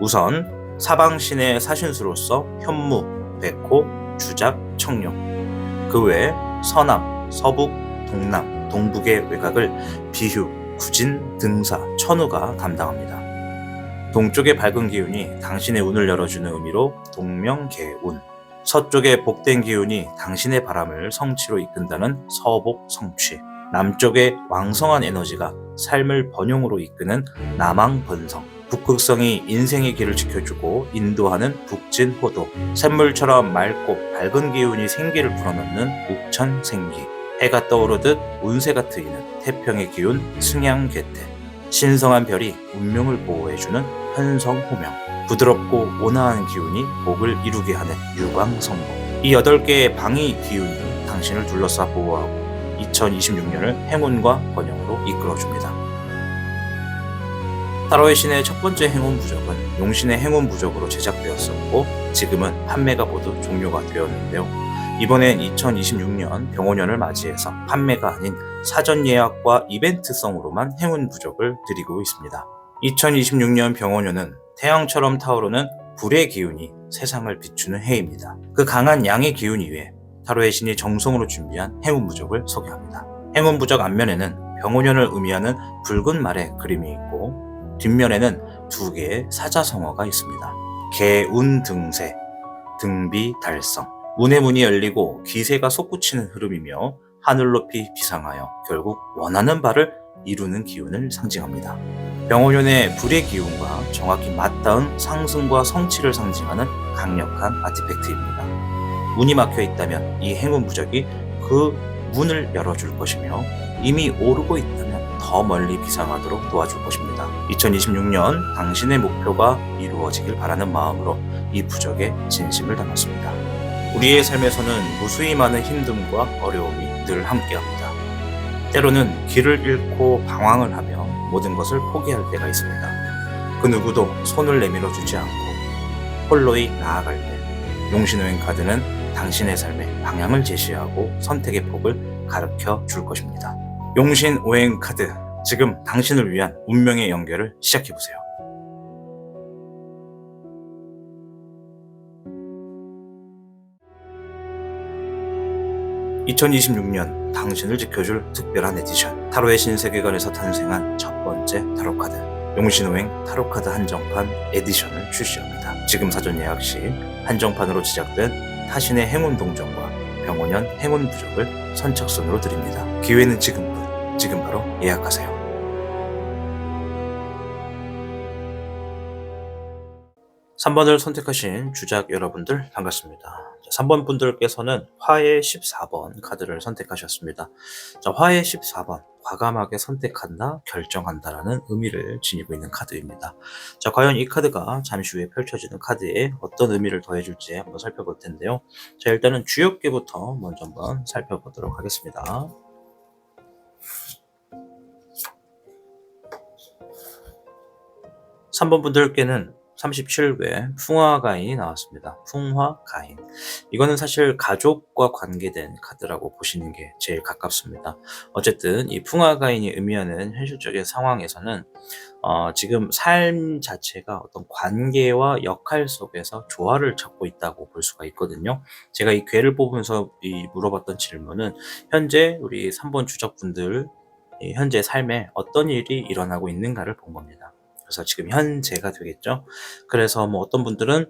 우선 사방신의 사신수로서 현무, 백호, 주작, 청룡, 그 외 서남, 서북, 동남, 동북의 외곽을 비휴, 구진, 등사, 천우가 담당합니다. 동쪽의 밝은 기운이 당신의 운을 열어주는 의미로 동명개운, 서쪽의 복된 기운이 당신의 바람을 성취로 이끈다는 서복, 성취, 남쪽의 왕성한 에너지가 삶을 번영으로 이끄는 남왕번성, 북극성이 인생의 길을 지켜주고 인도하는 북진호도, 샘물처럼 맑고 밝은 기운이 생기를 불어넣는 욱천생기, 해가 떠오르듯 운세가 트이는 태평의 기운 승양개태, 신성한 별이 운명을 보호해주는 현성호명, 부드럽고 온화한 기운이 복을 이루게 하는 유광성목, 이 8개의 방위 기운이 당신을 둘러싸 보호하고 2026년을 행운과 번영으로 이끌어줍니다. 타로의 신의 첫 번째 행운 부적은 용신의 행운 부적으로 제작되었었고 지금은 판매가 모두 종료가 되었는데요. 이번엔 2026년 병오년을 맞이해서 판매가 아닌 사전 예약과 이벤트성으로만 행운 부적을 드리고 있습니다. 2026년 병오년은 태양처럼 타오르는 불의 기운이 세상을 비추는 해입니다. 그 강한 양의 기운 위에 타로의 신이 정성으로 준비한 행운 부적을 소개합니다. 행운 부적 앞면에는 병오년을 의미하는 붉은 말의 그림이 있고 뒷면에는 2개의 사자성어가 있습니다. 개운등세, 등비달성, 운의 문이 열리고 기세가 솟구치는 흐름이며 하늘 높이 비상하여 결국 원하는 바를 이루는 기운을 상징합니다. 병오년의 불의 기운과 정확히 맞닿은 상승과 성취를 상징하는 강력한 아티팩트입니다. 문이 막혀 있다면 이 행운 부적이 그 문을 열어줄 것이며 이미 오르고 있다면 더 멀리 비상하도록 도와줄 것입니다. 2026년 당신의 목표가 이루어지길 바라는 마음으로 이 부적에 진심을 담았습니다. 우리의 삶에서는 무수히 많은 힘듦과 어려움이 늘 함께합니다. 때로는 길을 잃고 방황을 하며 모든 것을 포기할 때가 있습니다. 그 누구도 손을 내밀어 주지 않고 홀로이 나아갈 때 용신오행 카드는 당신의 삶에 방향을 제시하고 선택의 폭을 가르쳐 줄 것입니다. 용신오행 카드, 지금 당신을 위한 운명의 연결을 시작해보세요. (2026년) 당신을 지켜줄 특별한 에디션, 타로의 신세계관에서 탄생한 첫 번째 타로카드 용신오행 타로카드 한정판 에디션을 출시합니다. 지금 사전 예약 시 한정판으로 제작된 타신의 행운 동전과 병오년 행운 부적을 선착순으로 드립니다. 기회는 지금뿐. 지금 바로 예약하세요. 3번을 선택하신 주작 여러분들 반갑습니다. 3번 분들께서는 화해 14번 카드를 선택하셨습니다. 화해 14번, 과감하게 선택한다, 결정한다라는 의미를 지니고 있는 카드입니다. 과연 이 카드가 잠시 후에 펼쳐지는 카드에 어떤 의미를 더해줄지 한번 살펴볼 텐데요. 일단은 주역계부터 먼저 한번 살펴보도록 하겠습니다. 3번 분들께는 37회 풍화가인이 나왔습니다. 풍화가인. 이거는 사실 가족과 관계된 카드라고 보시는 게 제일 가깝습니다. 어쨌든 이 풍화가인이 의미하는 현실적인 상황에서는 지금 삶 자체가 어떤 관계와 역할 속에서 조화를 찾고 있다고 볼 수가 있거든요. 제가 이 괴를 뽑으면서 물어봤던 질문은 현재 우리 3번 주적분들 현재 삶에 어떤 일이 일어나고 있는가를 본 겁니다. 그래서 지금 현재가 되겠죠. 그래서 어떤 분들은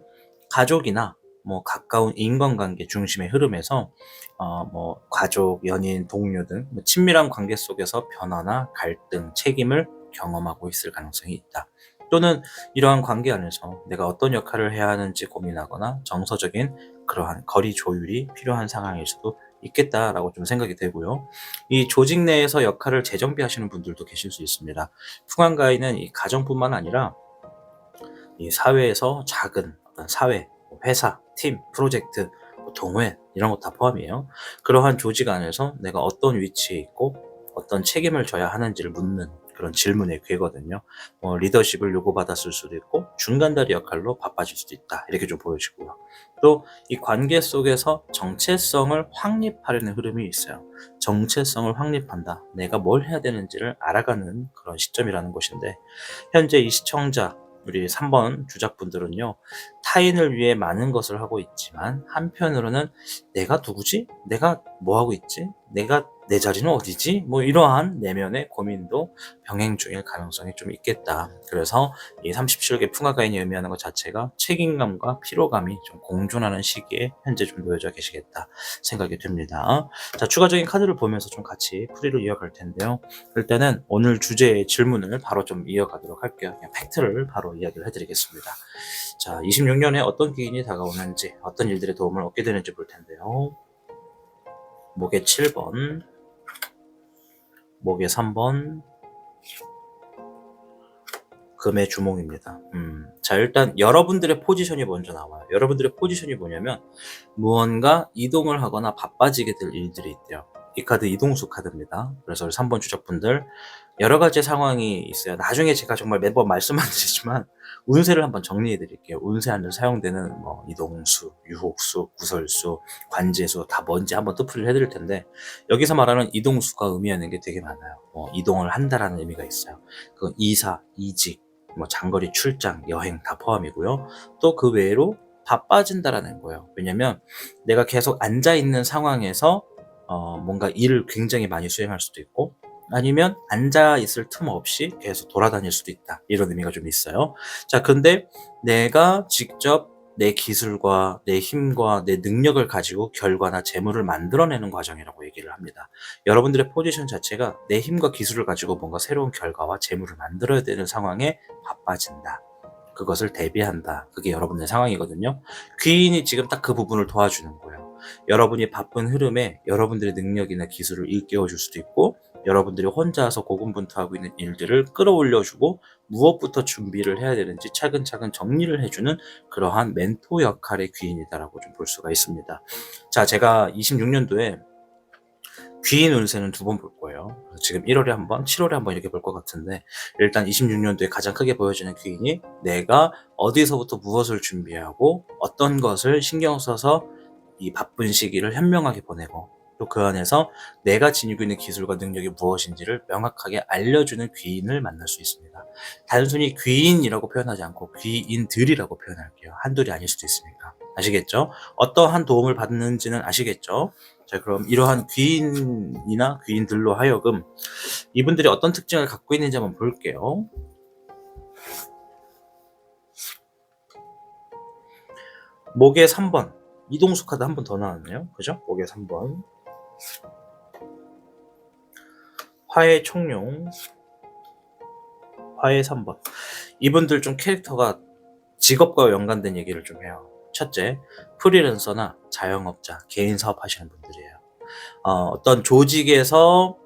가족이나 가까운 인간관계 중심의 흐름에서 가족, 연인, 동료 등 친밀한 관계 속에서 변화나 갈등, 책임을 경험하고 있을 가능성이 있다. 또는 이러한 관계 안에서 내가 어떤 역할을 해야 하는지 고민하거나 정서적인 그러한 거리 조율이 필요한 상황일 수도 있겠다라고 좀 생각이 되고요. 이 조직 내에서 역할을 재정비하시는 분들도 계실 수 있습니다. 풍한가인은 이 가정뿐만 아니라 이 사회에서 작은 어떤 사회, 회사, 팀, 프로젝트, 동호회 이런 거 다 포함이에요. 그러한 조직 안에서 내가 어떤 위치에 있고 어떤 책임을 져야 하는지를 묻는 그런 질문의 괴거든요. 리더십을 요구받았을 수도 있고 중간다리 역할로 바빠질 수도 있다. 이렇게 좀 보여지고요. 또 이 관계 속에서 정체성을 확립하려는 흐름이 있어요. 정체성을 확립한다. 내가 뭘 해야 되는지를 알아가는 그런 시점이라는 것인데 현재 이 시청자 우리 3번 주작분들은요. 타인을 위해 많은 것을 하고 있지만 한편으로는 '내가 누구지? 내가 뭐 하고 있지? 내가 내 자리는 어디지?' 뭐 이러한 내면의 고민도 병행 중일 가능성이 좀 있겠다. 그래서 이 37개 풍화가인이 의미하는 것 자체가 책임감과 피로감이 좀 공존하는 시기에 현재 좀 놓여져 계시겠다 생각이 됩니다. 자, 추가적인 카드를 보면서 좀 같이 풀이를 이어갈 텐데요. 일단은 오늘 주제의 질문을 바로 좀 이어가도록 할게요. 그냥 팩트를 바로 이야기를 해드리겠습니다. 자, 26년에 어떤 기인이 다가오는지, 어떤 일들의 도움을 얻게 되는지 볼 텐데요. 목의 7번, 목의 3번, 금의 주몽입니다. 자, 일단 여러분들의 포지션이 먼저 나와요. 여러분들의 포지션이 뭐냐면 무언가 이동을 하거나 바빠지게 될 일들이 있대요. 이 카드 이동수 카드입니다. 그래서 3번 주작분들 여러 가지 상황이 있어요. 나중에 제가 정말 매번 말씀만 드리지만 운세를 한번 정리해 드릴게요. 운세안에 사용되는 이동수, 유혹수, 구설수, 관제수 다 뭔지 한번 뜻풀이를 해드릴 텐데 여기서 말하는 이동수가 의미하는 게 되게 많아요. 이동을 한다라는 의미가 있어요. 그 이사, 이직, 장거리 출장, 여행 다 포함이고요. 또 그 외로 바빠진다라는 거예요. 왜냐면 내가 계속 앉아있는 상황에서 뭔가 일을 굉장히 많이 수행할 수도 있고 아니면 앉아있을 틈 없이 계속 돌아다닐 수도 있다. 이런 의미가 좀 있어요. 자, 근데 내가 직접 내 기술과 내 힘과 내 능력을 가지고 결과나 재물을 만들어내는 과정이라고 얘기를 합니다. 여러분들의 포지션 자체가 내 힘과 기술을 가지고 뭔가 새로운 결과와 재물을 만들어야 되는 상황에 바빠진다. 그것을 대비한다. 그게 여러분의 상황이거든요. 귀인이 지금 딱 그 부분을 도와주는 거예요. 여러분이 바쁜 흐름에 여러분들의 능력이나 기술을 일깨워 줄 수도 있고 여러분들이 혼자서 고군분투하고 있는 일들을 끌어올려주고 무엇부터 준비를 해야 되는지 차근차근 정리를 해주는 그러한 멘토 역할의 귀인이다라고 좀 볼 수가 있습니다. 자, 제가 26년도에 귀인 운세는 2번 볼 거예요. 지금 1월에 한 번, 7월에 한 번 이렇게 볼 것 같은데 일단 26년도에 가장 크게 보여지는 귀인이 내가 어디서부터 무엇을 준비하고 어떤 것을 신경 써서 이 바쁜 시기를 현명하게 보내고 또 그 안에서 내가 지니고 있는 기술과 능력이 무엇인지를 명확하게 알려주는 귀인을 만날 수 있습니다. 단순히 귀인이라고 표현하지 않고 귀인들이라고 표현할게요. 한둘이 아닐 수도 있으니까. 아시겠죠? 어떠한 도움을 받는지는 아시겠죠? 자, 그럼 이러한 귀인이나 귀인들로 하여금 이분들이 어떤 특징을 갖고 있는지 한번 볼게요. 목의 3번 이동수 카드 한 번 더 나왔네요. 그죠? 목의 3번 화의 총룡 화의 3번 이분들 좀 캐릭터가 직업과 연관된 얘기를 좀 해요. 첫째, 프리랜서나 자영업자, 개인 사업 하시는 분들이에요. 어떤 조직에서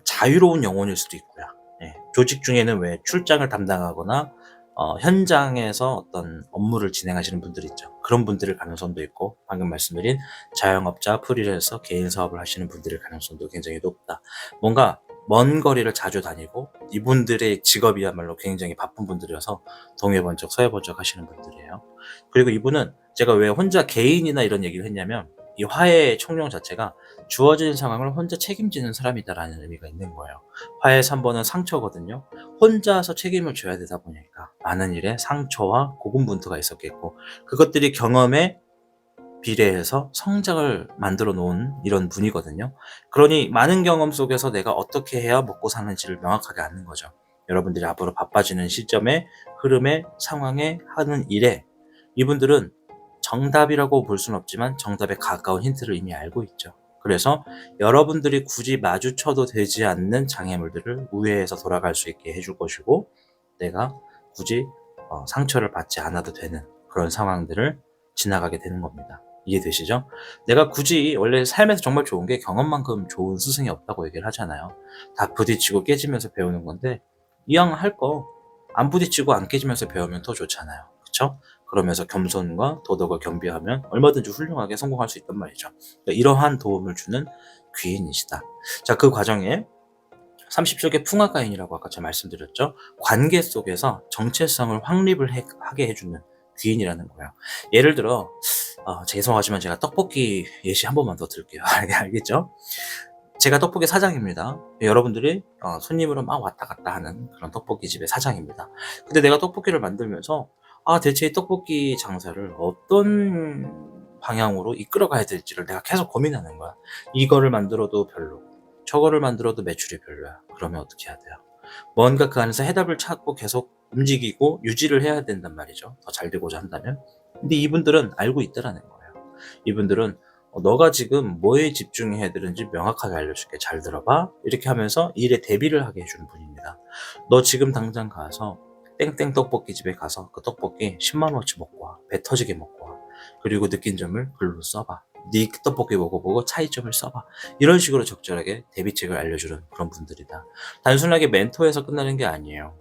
자유로운 영혼일 수도 있고요. 예, 조직 중에는 왜 출장을 담당하거나 현장에서 어떤 업무를 진행하시는 분들 있죠. 그런 분들일 가능성도 있고 방금 말씀드린 자영업자, 프리랜서, 개인 사업을 하시는 분들일 가능성도 굉장히 높다. 뭔가 먼 거리를 자주 다니고 이분들의 직업이야말로 굉장히 바쁜 분들이어서 동해번쩍 서해번쩍 하시는 분들이에요. 그리고 이분은 제가 왜 혼자 개인이나 이런 얘기를 했냐면 이 화의 총령 자체가 주어진 상황을 혼자 책임지는 사람이다라는 의미가 있는 거예요. 화의 3번은 상처거든요. 혼자서 책임을 져야 되다 보니까 많은 일에 상처와 고군분투가 있었겠고 그것들이 경험에 비례해서 성장을 만들어 놓은 이런 분이거든요. 그러니 많은 경험 속에서 내가 어떻게 해야 먹고 사는지를 명확하게 아는 거죠. 여러분들이 앞으로 바빠지는 시점에 흐름에 상황에 하는 일에 이분들은 정답이라고 볼 수는 없지만 정답에 가까운 힌트를 이미 알고 있죠. 그래서 여러분들이 굳이 마주쳐도 되지 않는 장애물들을 우회해서 돌아갈 수 있게 해줄 것이고 내가 굳이 상처를 받지 않아도 되는 그런 상황들을 지나가게 되는 겁니다. 이해되시죠? 내가 굳이 원래 삶에서 정말 좋은 게 경험만큼 좋은 스승이 없다고 얘기를 하잖아요. 다 부딪히고 깨지면서 배우는 건데 이왕 할 거 안 부딪히고 안 깨지면서 배우면 더 좋잖아요. 그쵸? 그러면서 겸손과 도덕을 경비하면 얼마든지 훌륭하게 성공할 수 있단 말이죠. 그러니까 이러한 도움을 주는 귀인이시다. 자, 그 과정에 30쪽의 풍화가인이라고 아까 제가 말씀드렸죠. 관계 속에서 정체성을 확립을 하게 해주는 귀인이라는 거예요. 예를 들어 죄송하지만 제가 떡볶이 예시 한 번만 더 드릴게요. 알겠죠? 제가 떡볶이 사장입니다. 여러분들이 손님으로 막 왔다 갔다 하는 그런 떡볶이 집의 사장입니다. 근데 내가 떡볶이를 만들면서 대체 이 떡볶이 장사를 어떤 방향으로 이끌어 가야 될지를 내가 계속 고민하는 거야. 이거를 만들어도 별로고 저거를 만들어도 매출이 별로야. 그러면 어떻게 해야 돼요? 뭔가 그 안에서 해답을 찾고 계속 움직이고 유지를 해야 된단 말이죠. 더 잘 되고자 한다면. 근데 이분들은 알고 있다라는 거예요. 이분들은 너가 지금 뭐에 집중해야 되는지 명확하게 알려줄게. 잘 들어봐. 이렇게 하면서 일에 대비를 하게 해주는 분입니다. 너 지금 당장 가서 땡땡 떡볶이 집에 가서 그 떡볶이 10만 원어치 먹고 와. 배 터지게 먹고 와. 그리고 느낀 점을 글로 써봐. 네 떡볶이 먹어보고 차이점을 써봐. 이런 식으로 적절하게 대비책을 알려주는 그런 분들이다. 단순하게 멘토에서 끝나는 게 아니에요.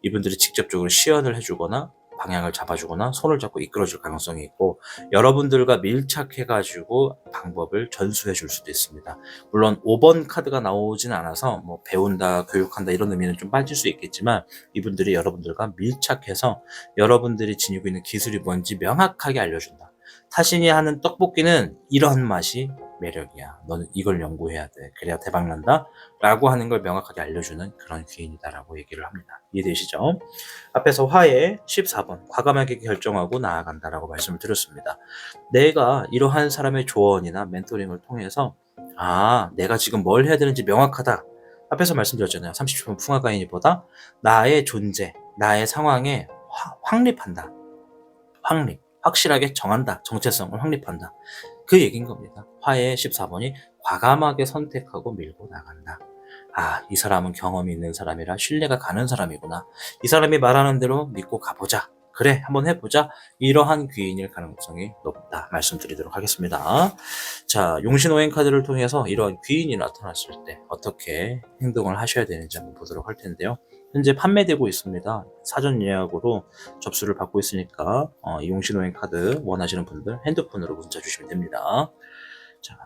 이분들이 직접적으로 시연을 해주거나 방향을 잡아주거나 손을 잡고 이끌어줄 가능성이 있고 여러분들과 밀착해가지고 방법을 전수해 줄 수도 있습니다. 물론 5번 카드가 나오진 않아서 뭐 배운다, 교육한다 이런 의미는 좀 빠질 수 있겠지만 이분들이 여러분들과 밀착해서 여러분들이 지니고 있는 기술이 뭔지 명확하게 알려준다. 타신이 하는 떡볶이는 이런 맛이 매력이야. 너는 이걸 연구해야 돼. 그래야 대박난다. 라고 하는 걸 명확하게 알려주는 그런 귀인이다라고 얘기를 합니다. 이해되시죠? 앞에서 화에 14번 과감하게 결정하고 나아간다라고 말씀을 드렸습니다. 내가 이러한 사람의 조언이나 멘토링을 통해서 내가 지금 뭘 해야 되는지 명확하다. 앞에서 말씀드렸잖아요. 30분 풍화가인이보다 나의 존재, 나의 상황에 확립한다. 확실하게 정한다. 정체성을 확립한다. 그 얘기인 겁니다. 화의 14번이 과감하게 선택하고 밀고 나간다. 이 사람은 경험이 있는 사람이라 신뢰가 가는 사람이구나. 이 사람이 말하는 대로 믿고 가보자. 그래, 한번 해보자. 이러한 귀인일 가능성이 높다. 말씀드리도록 하겠습니다. 자, 용신오행 카드를 통해서 이러한 귀인이 나타났을 때 어떻게 행동을 하셔야 되는지 한번 보도록 할 텐데요. 현재 판매되고 있습니다. 사전 예약으로 접수를 받고 있으니까 이 용신오행 카드 원하시는 분들 핸드폰으로 문자 주시면 됩니다. 자,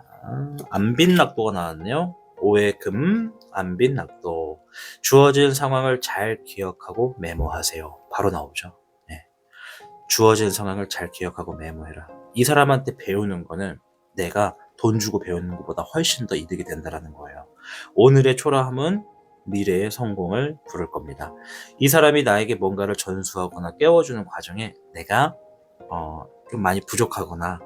안빈낙도가 나왔네요. 오해금, 안빈낙도. 주어진 상황을 잘 기억하고 메모하세요. 바로 나오죠. 네. 주어진 상황을 잘 기억하고 메모해라. 이 사람한테 배우는 거는 내가 돈 주고 배우는 것보다 훨씬 더 이득이 된다는 거예요. 오늘의 초라함은 미래의 성공을 부를 겁니다. 이 사람이 나에게 뭔가를 전수하거나 깨워주는 과정에 내가 좀 많이 부족하거나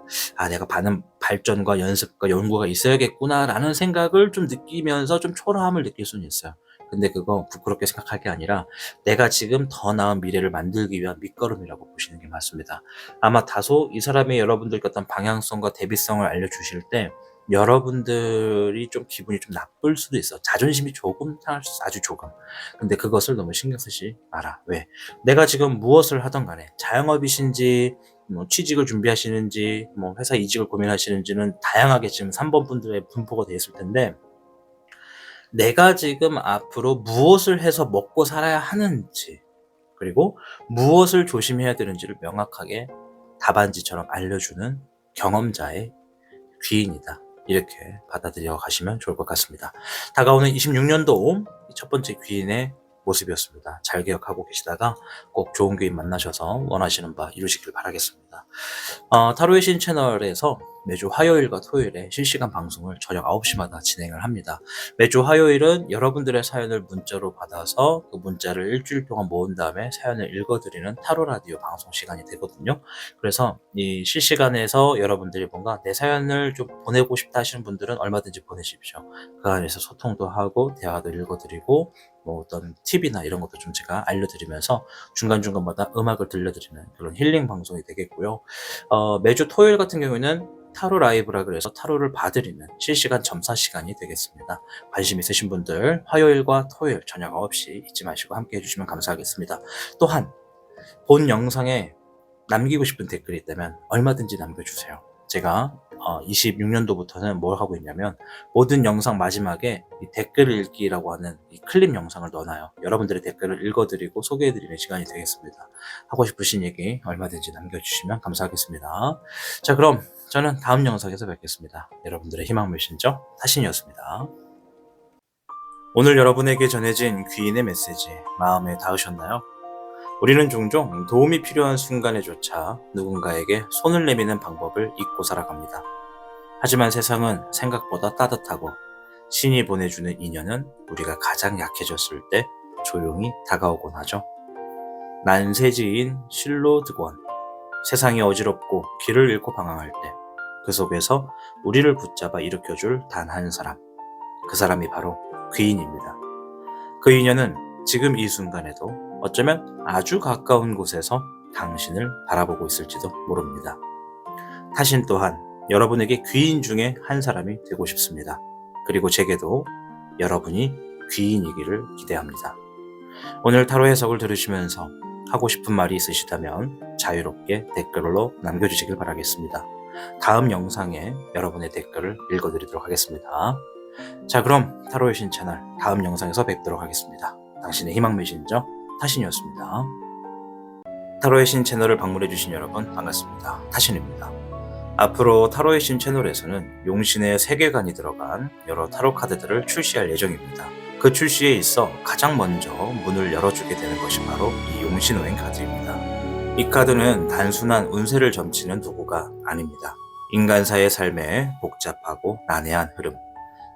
내가 많은 발전과 연습과 연구가 있어야겠구나 라는 생각을 좀 느끼면서 좀 초라함을 느낄 수는 있어요. 근데 그거 부끄럽게 생각할 게 아니라 내가 지금 더 나은 미래를 만들기 위한 밑거름이라고 보시는 게 맞습니다. 아마 다소 이 사람이 여러분들께 어떤 방향성과 대비성을 알려주실 때 여러분들이 좀 기분이 좀 나쁠 수도 있어. 자존심이 조금 상할 수 있어. 아주 조금. 근데 그것을 너무 신경 쓰지 마라. 왜? 내가 지금 무엇을 하던 간에 자영업이신지 취직을 준비하시는지 회사 이직을 고민하시는지는 다양하게 지금 3번 분들의 분포가 되어 있을 텐데 내가 지금 앞으로 무엇을 해서 먹고 살아야 하는지 그리고 무엇을 조심해야 되는지를 명확하게 답안지처럼 알려주는 경험자의 귀인이다. 이렇게 받아들여 가시면 좋을 것 같습니다. 다가오는 26년도 첫 번째 귀인의 모습이었습니다. 잘 기억하고 계시다가 꼭 좋은 귀인 만나셔서 원하시는 바 이루시길 바라겠습니다. 타로의 신 채널에서 매주 화요일과 토요일에 실시간 방송을 저녁 9시마다 진행을 합니다. 매주 화요일은 여러분들의 사연을 문자로 받아서 그 문자를 일주일 동안 모은 다음에 사연을 읽어드리는 타로 라디오 방송 시간이 되거든요. 그래서 이 실시간에서 여러분들이 뭔가 내 사연을 좀 보내고 싶다 하시는 분들은 얼마든지 보내십시오. 그 안에서 소통도 하고 대화도 읽어드리고 어떤 팁이나 이런 것도 좀 제가 알려드리면서 중간중간마다 음악을 들려드리는 그런 힐링 방송이 되겠고요. 매주 토요일 같은 경우에는 타로 라이브라 그래서 타로를 봐드리는 실시간 점사 시간이 되겠습니다. 관심 있으신 분들 화요일과 토요일 저녁 9시 잊지 마시고 함께 해주시면 감사하겠습니다. 또한 본 영상에 남기고 싶은 댓글이 있다면 얼마든지 남겨주세요. 제가 26년도부터는 뭘 하고 있냐면 모든 영상 마지막에 이 댓글 읽기라고 하는 이 클립 영상을 넣어놔요. 여러분들의 댓글을 읽어드리고 소개해드리는 시간이 되겠습니다. 하고 싶으신 얘기 얼마든지 남겨주시면 감사하겠습니다. 자, 그럼 저는 다음 영상에서 뵙겠습니다. 여러분들의 희망 메신저 타신이었습니다. 오늘 여러분에게 전해진 귀인의 메시지 마음에 닿으셨나요? 우리는 종종 도움이 필요한 순간에조차 누군가에게 손을 내미는 방법을 잊고 살아갑니다. 하지만 세상은 생각보다 따뜻하고 신이 보내주는 인연은 우리가 가장 약해졌을 때 조용히 다가오곤 하죠. 난세지인 실로드권. 세상이 어지럽고 길을 잃고 방황할 때 그 속에서 우리를 붙잡아 일으켜줄 단 한 사람. 그 사람이 바로 귀인입니다. 그 인연은 지금 이 순간에도 어쩌면 아주 가까운 곳에서 당신을 바라보고 있을지도 모릅니다. 타신 또한 여러분에게 귀인 중에 한 사람이 되고 싶습니다. 그리고 제게도 여러분이 귀인이기를 기대합니다. 오늘 타로 해석을 들으시면서 하고 싶은 말이 있으시다면 자유롭게 댓글로 남겨주시길 바라겠습니다. 다음 영상에 여러분의 댓글을 읽어드리도록 하겠습니다. 자, 그럼 타로의 신 채널 다음 영상에서 뵙도록 하겠습니다. 당신의 희망 메신저 타신이었습니다. 타로의 신 채널을 방문해주신 여러분 반갑습니다. 타신입니다. 앞으로 타로의 신 채널에서는 용신의 세계관이 들어간 여러 타로 카드들을 출시할 예정입니다. 그 출시에 있어 가장 먼저 문을 열어주게 되는 것이 바로 이 용신오행 카드입니다. 이 카드는 단순한 운세를 점치는 도구가 아닙니다. 인간사의 삶에 복잡하고 난해한 흐름,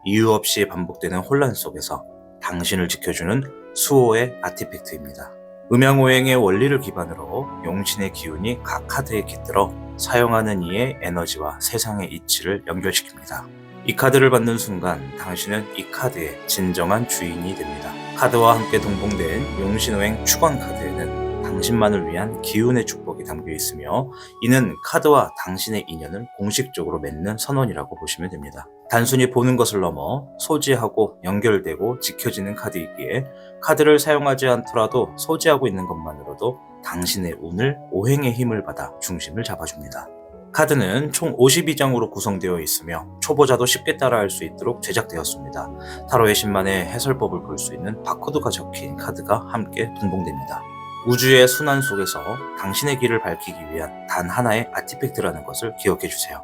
이유 없이 반복되는 혼란 속에서 당신을 지켜주는 수호의 아티팩트입니다. 음양오행의 원리를 기반으로 용신의 기운이 각 카드에 깃들어 사용하는 이의 에너지와 세상의 이치를 연결시킵니다. 이 카드를 받는 순간 당신은 이 카드의 진정한 주인이 됩니다. 카드와 함께 동봉된 용신오행 추광 카드에는 당신만을 위한 기운의 축복이 담겨 있으며 이는 카드와 당신의 인연을 공식적으로 맺는 선언이라고 보시면 됩니다. 단순히 보는 것을 넘어 소지하고 연결되고 지켜지는 카드이기에 카드를 사용하지 않더라도 소지하고 있는 것만으로도 당신의 운을 오행의 힘을 받아 중심을 잡아줍니다. 카드는 총 52장으로 구성되어 있으며 초보자도 쉽게 따라할 수 있도록 제작되었습니다. 타로의 신만의 해설법을 볼 수 있는 바코드가 적힌 카드가 함께 동봉됩니다. 우주의 순환 속에서 당신의 길을 밝히기 위한 단 하나의 아티팩트라는 것을 기억해 주세요.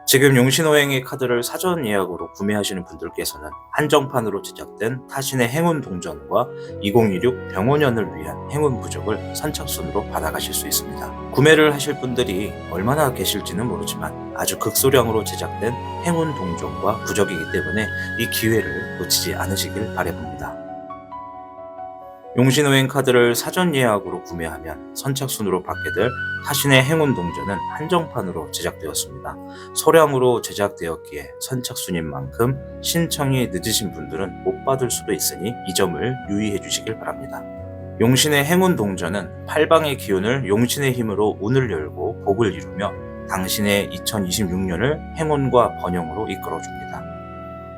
지금 용신오행의 카드를 사전 예약으로 구매하시는 분들께서는 한정판으로 제작된 타신의 행운 동전과 2026 병원연을 위한 행운 부적을 선착순으로 받아가실 수 있습니다. 구매를 하실 분들이 얼마나 계실지는 모르지만 아주 극소량으로 제작된 행운 동전과 부적이기 때문에 이 기회를 놓치지 않으시길 바라봅니다. 용신오행 카드를 사전 예약으로 구매하면 선착순으로 받게 될 타신의 행운 동전은 한정판으로 제작되었습니다. 소량으로 제작되었기에 선착순인 만큼 신청이 늦으신 분들은 못 받을 수도 있으니 이 점을 유의해 주시길 바랍니다. 용신의 행운 동전은 팔방의 기운을 용신의 힘으로 운을 열고 복을 이루며 당신의 2026년을 행운과 번영으로 이끌어줍니다.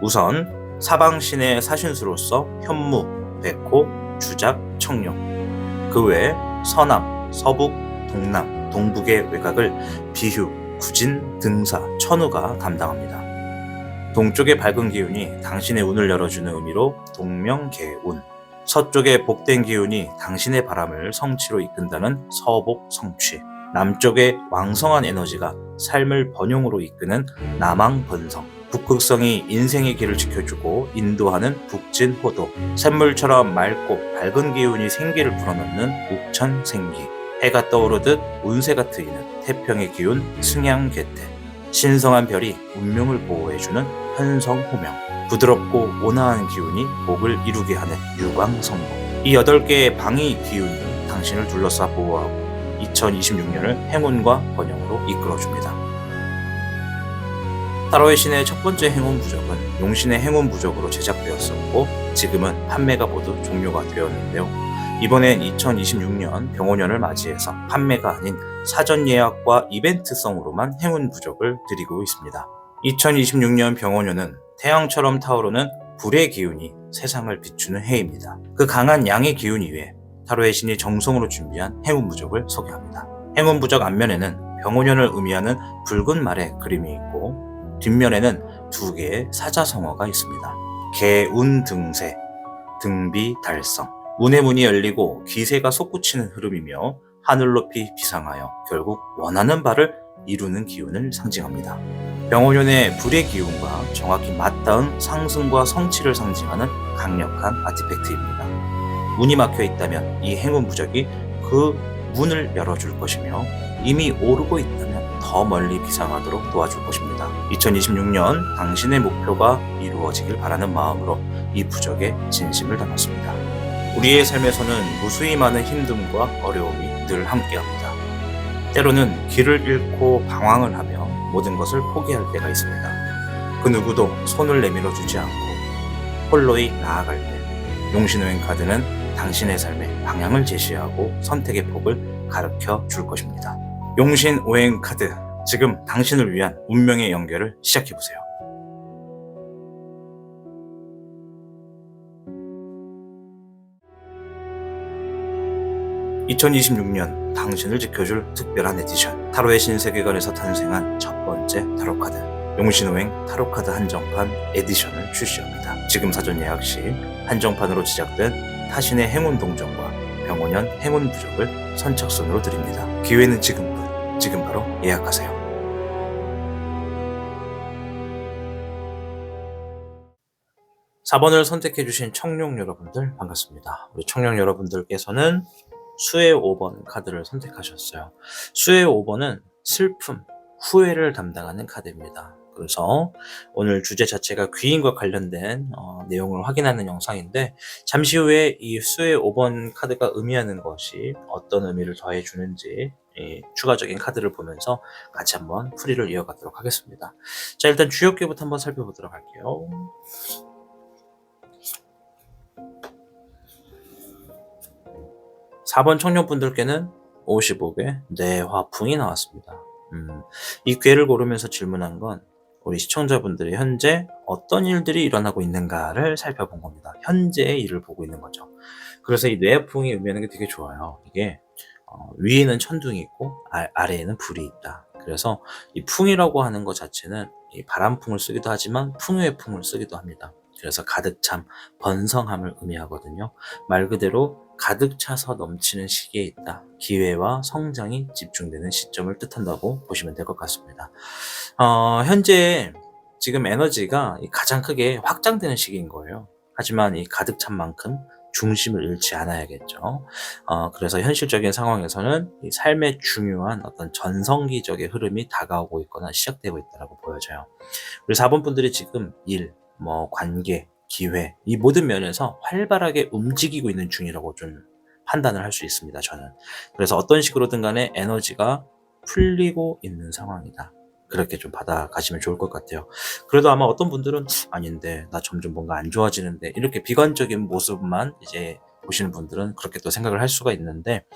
우선 사방신의 사신수로서 현무, 백호, 주작, 청룡, 그 외 서남, 서북, 동남, 동북의 외곽을 비휴, 구진, 등사, 천우가 담당합니다. 동쪽의 밝은 기운이 당신의 운을 열어주는 의미로 동명개운, 서쪽의 복된 기운이 당신의 바람을 성취로 이끈다는 서복, 성취, 남쪽의 왕성한 에너지가 삶을 번영으로 이끄는 남왕번성, 북극성이 인생의 길을 지켜주고 인도하는 북진호도, 샘물처럼 맑고 밝은 기운이 생기를 불어넣는 욱천생기, 해가 떠오르듯 운세가 트이는 태평의 기운 승양개태, 신성한 별이 운명을 보호해주는 현성호명, 부드럽고 온화한 기운이 복을 이루게 하는 유광성복. 이 8개의 방위 기운이 당신을 둘러싸 보호하고 2026년을 행운과 번영으로 이끌어줍니다. 타로의 신의 첫 번째 행운 부적은 용신의 행운 부적으로 제작되었었고 지금은 판매가 모두 종료가 되었는데요. 이번엔 2026년 병원연을 맞이해서 판매가 아닌 사전 예약과 이벤트성으로만 행운 부적을 드리고 있습니다. 2026년 병원연은 태양처럼 타오르는 불의 기운이 세상을 비추는 해입니다. 그 강한 양의 기운 위에 타로의 신이 정성으로 준비한 행운 부적을 소개합니다. 행운 부적 앞면에는 병오년을 의미하는 붉은 말의 그림이 있고 뒷면에는 2개의 사자성어가 있습니다. 개운등세, 등비달성. 운의 문이 열리고 기세가 솟구치는 흐름이며 하늘 높이 비상하여 결국 원하는 바를 이루는 기운을 상징합니다. 병오년의 불의 기운과 정확히 맞닿은 상승과 성취를 상징하는 강력한 아티팩트입니다. 문이 막혀 있다면 이 행운 부적이 그 문을 열어줄 것이며 이미 오르고 있다면 더 멀리 비상하도록 도와줄 것입니다. 2026년 당신의 목표가 이루어지길 바라는 마음으로 이 부적에 진심을 담았습니다. 우리의 삶에서는 무수히 많은 힘듦과 어려움이 늘 함께합니다. 때로는 길을 잃고 방황을 하며 모든 것을 포기할 때가 있습니다. 그 누구도 손을 내밀어 주지 않고 홀로이 나아갈 때 용신오행 카드는 당신의 삶의 방향을 제시하고 선택의 폭을 가르쳐 줄 것입니다. 용신오행 카드, 지금 당신을 위한 운명의 연결을 시작해보세요. (2026년) 당신을 지켜줄 특별한 에디션, 타로의 신세계관에서 탄생한 첫 번째 타로카드 용신오행 타로카드 한정판 에디션을 출시합니다. 지금 사전 예약 시 한정판으로 제작된 타신의 행운 동전과 병오년 행운 부적을 선착순으로 드립니다. 기회는 지금뿐, 지금 바로 예약하세요. (4번을) 선택해주신 청룡 여러분들 반갑습니다. 우리 청룡 여러분들께서는 수의 5번 카드를 선택하셨어요. 수의 5번은 슬픔, 후회를 담당하는 카드입니다. 그래서 오늘 주제 자체가 귀인과 관련된 내용을 확인하는 영상인데, 잠시 후에 이 수의 5번 카드가 의미하는 것이 어떤 의미를 더해주는지 추가적인 카드를 보면서 같이 한번 풀이를 이어가도록 하겠습니다. 자, 일단 주역기부터 한번 살펴보도록 할게요. 4번 청년분들께는 55개 뇌화풍이 나왔습니다. 이 괴를 고르면서 질문한 건 우리 시청자분들이 현재 어떤 일들이 일어나고 있는가를 살펴본 겁니다. 현재의 일을 보고 있는 거죠. 그래서 이 뇌화풍이 의미하는 게 되게 좋아요. 이게 위에는 천둥이 있고 아래에는 불이 있다. 그래서 이 풍이라고 하는 것 자체는 이 바람풍을 쓰기도 하지만 풍요의 풍을 쓰기도 합니다. 그래서 가득 참 번성함을 의미하거든요. 말 그대로 가득 차서 넘치는 시기에 있다. 기회와 성장이 집중되는 시점을 뜻한다고 보시면 될 것 같습니다. 현재 지금 에너지가 가장 크게 확장되는 시기인 거예요. 하지만 이 가득 찬 만큼 중심을 잃지 않아야겠죠. 그래서 현실적인 상황에서는 이 삶의 중요한 어떤 전성기적인 흐름이 다가오고 있거나 시작되고 있다고 보여져요. 우리 4번 분들이 지금 일, 관계, 기회, 이 모든 면에서 활발하게 움직이고 있는 중이라고 좀 판단을 할 수 있습니다, 저는. 그래서 어떤 식으로든 간에 에너지가 풀리고 있는 상황이다. 그렇게 좀 받아가시면 좋을 것 같아요. 그래도 아마 어떤 분들은 아닌데 나 점점 뭔가 안 좋아지는데, 이렇게 비관적인 모습만 이제 보시는 분들은 그렇게 또 생각을 할 수가 있는데,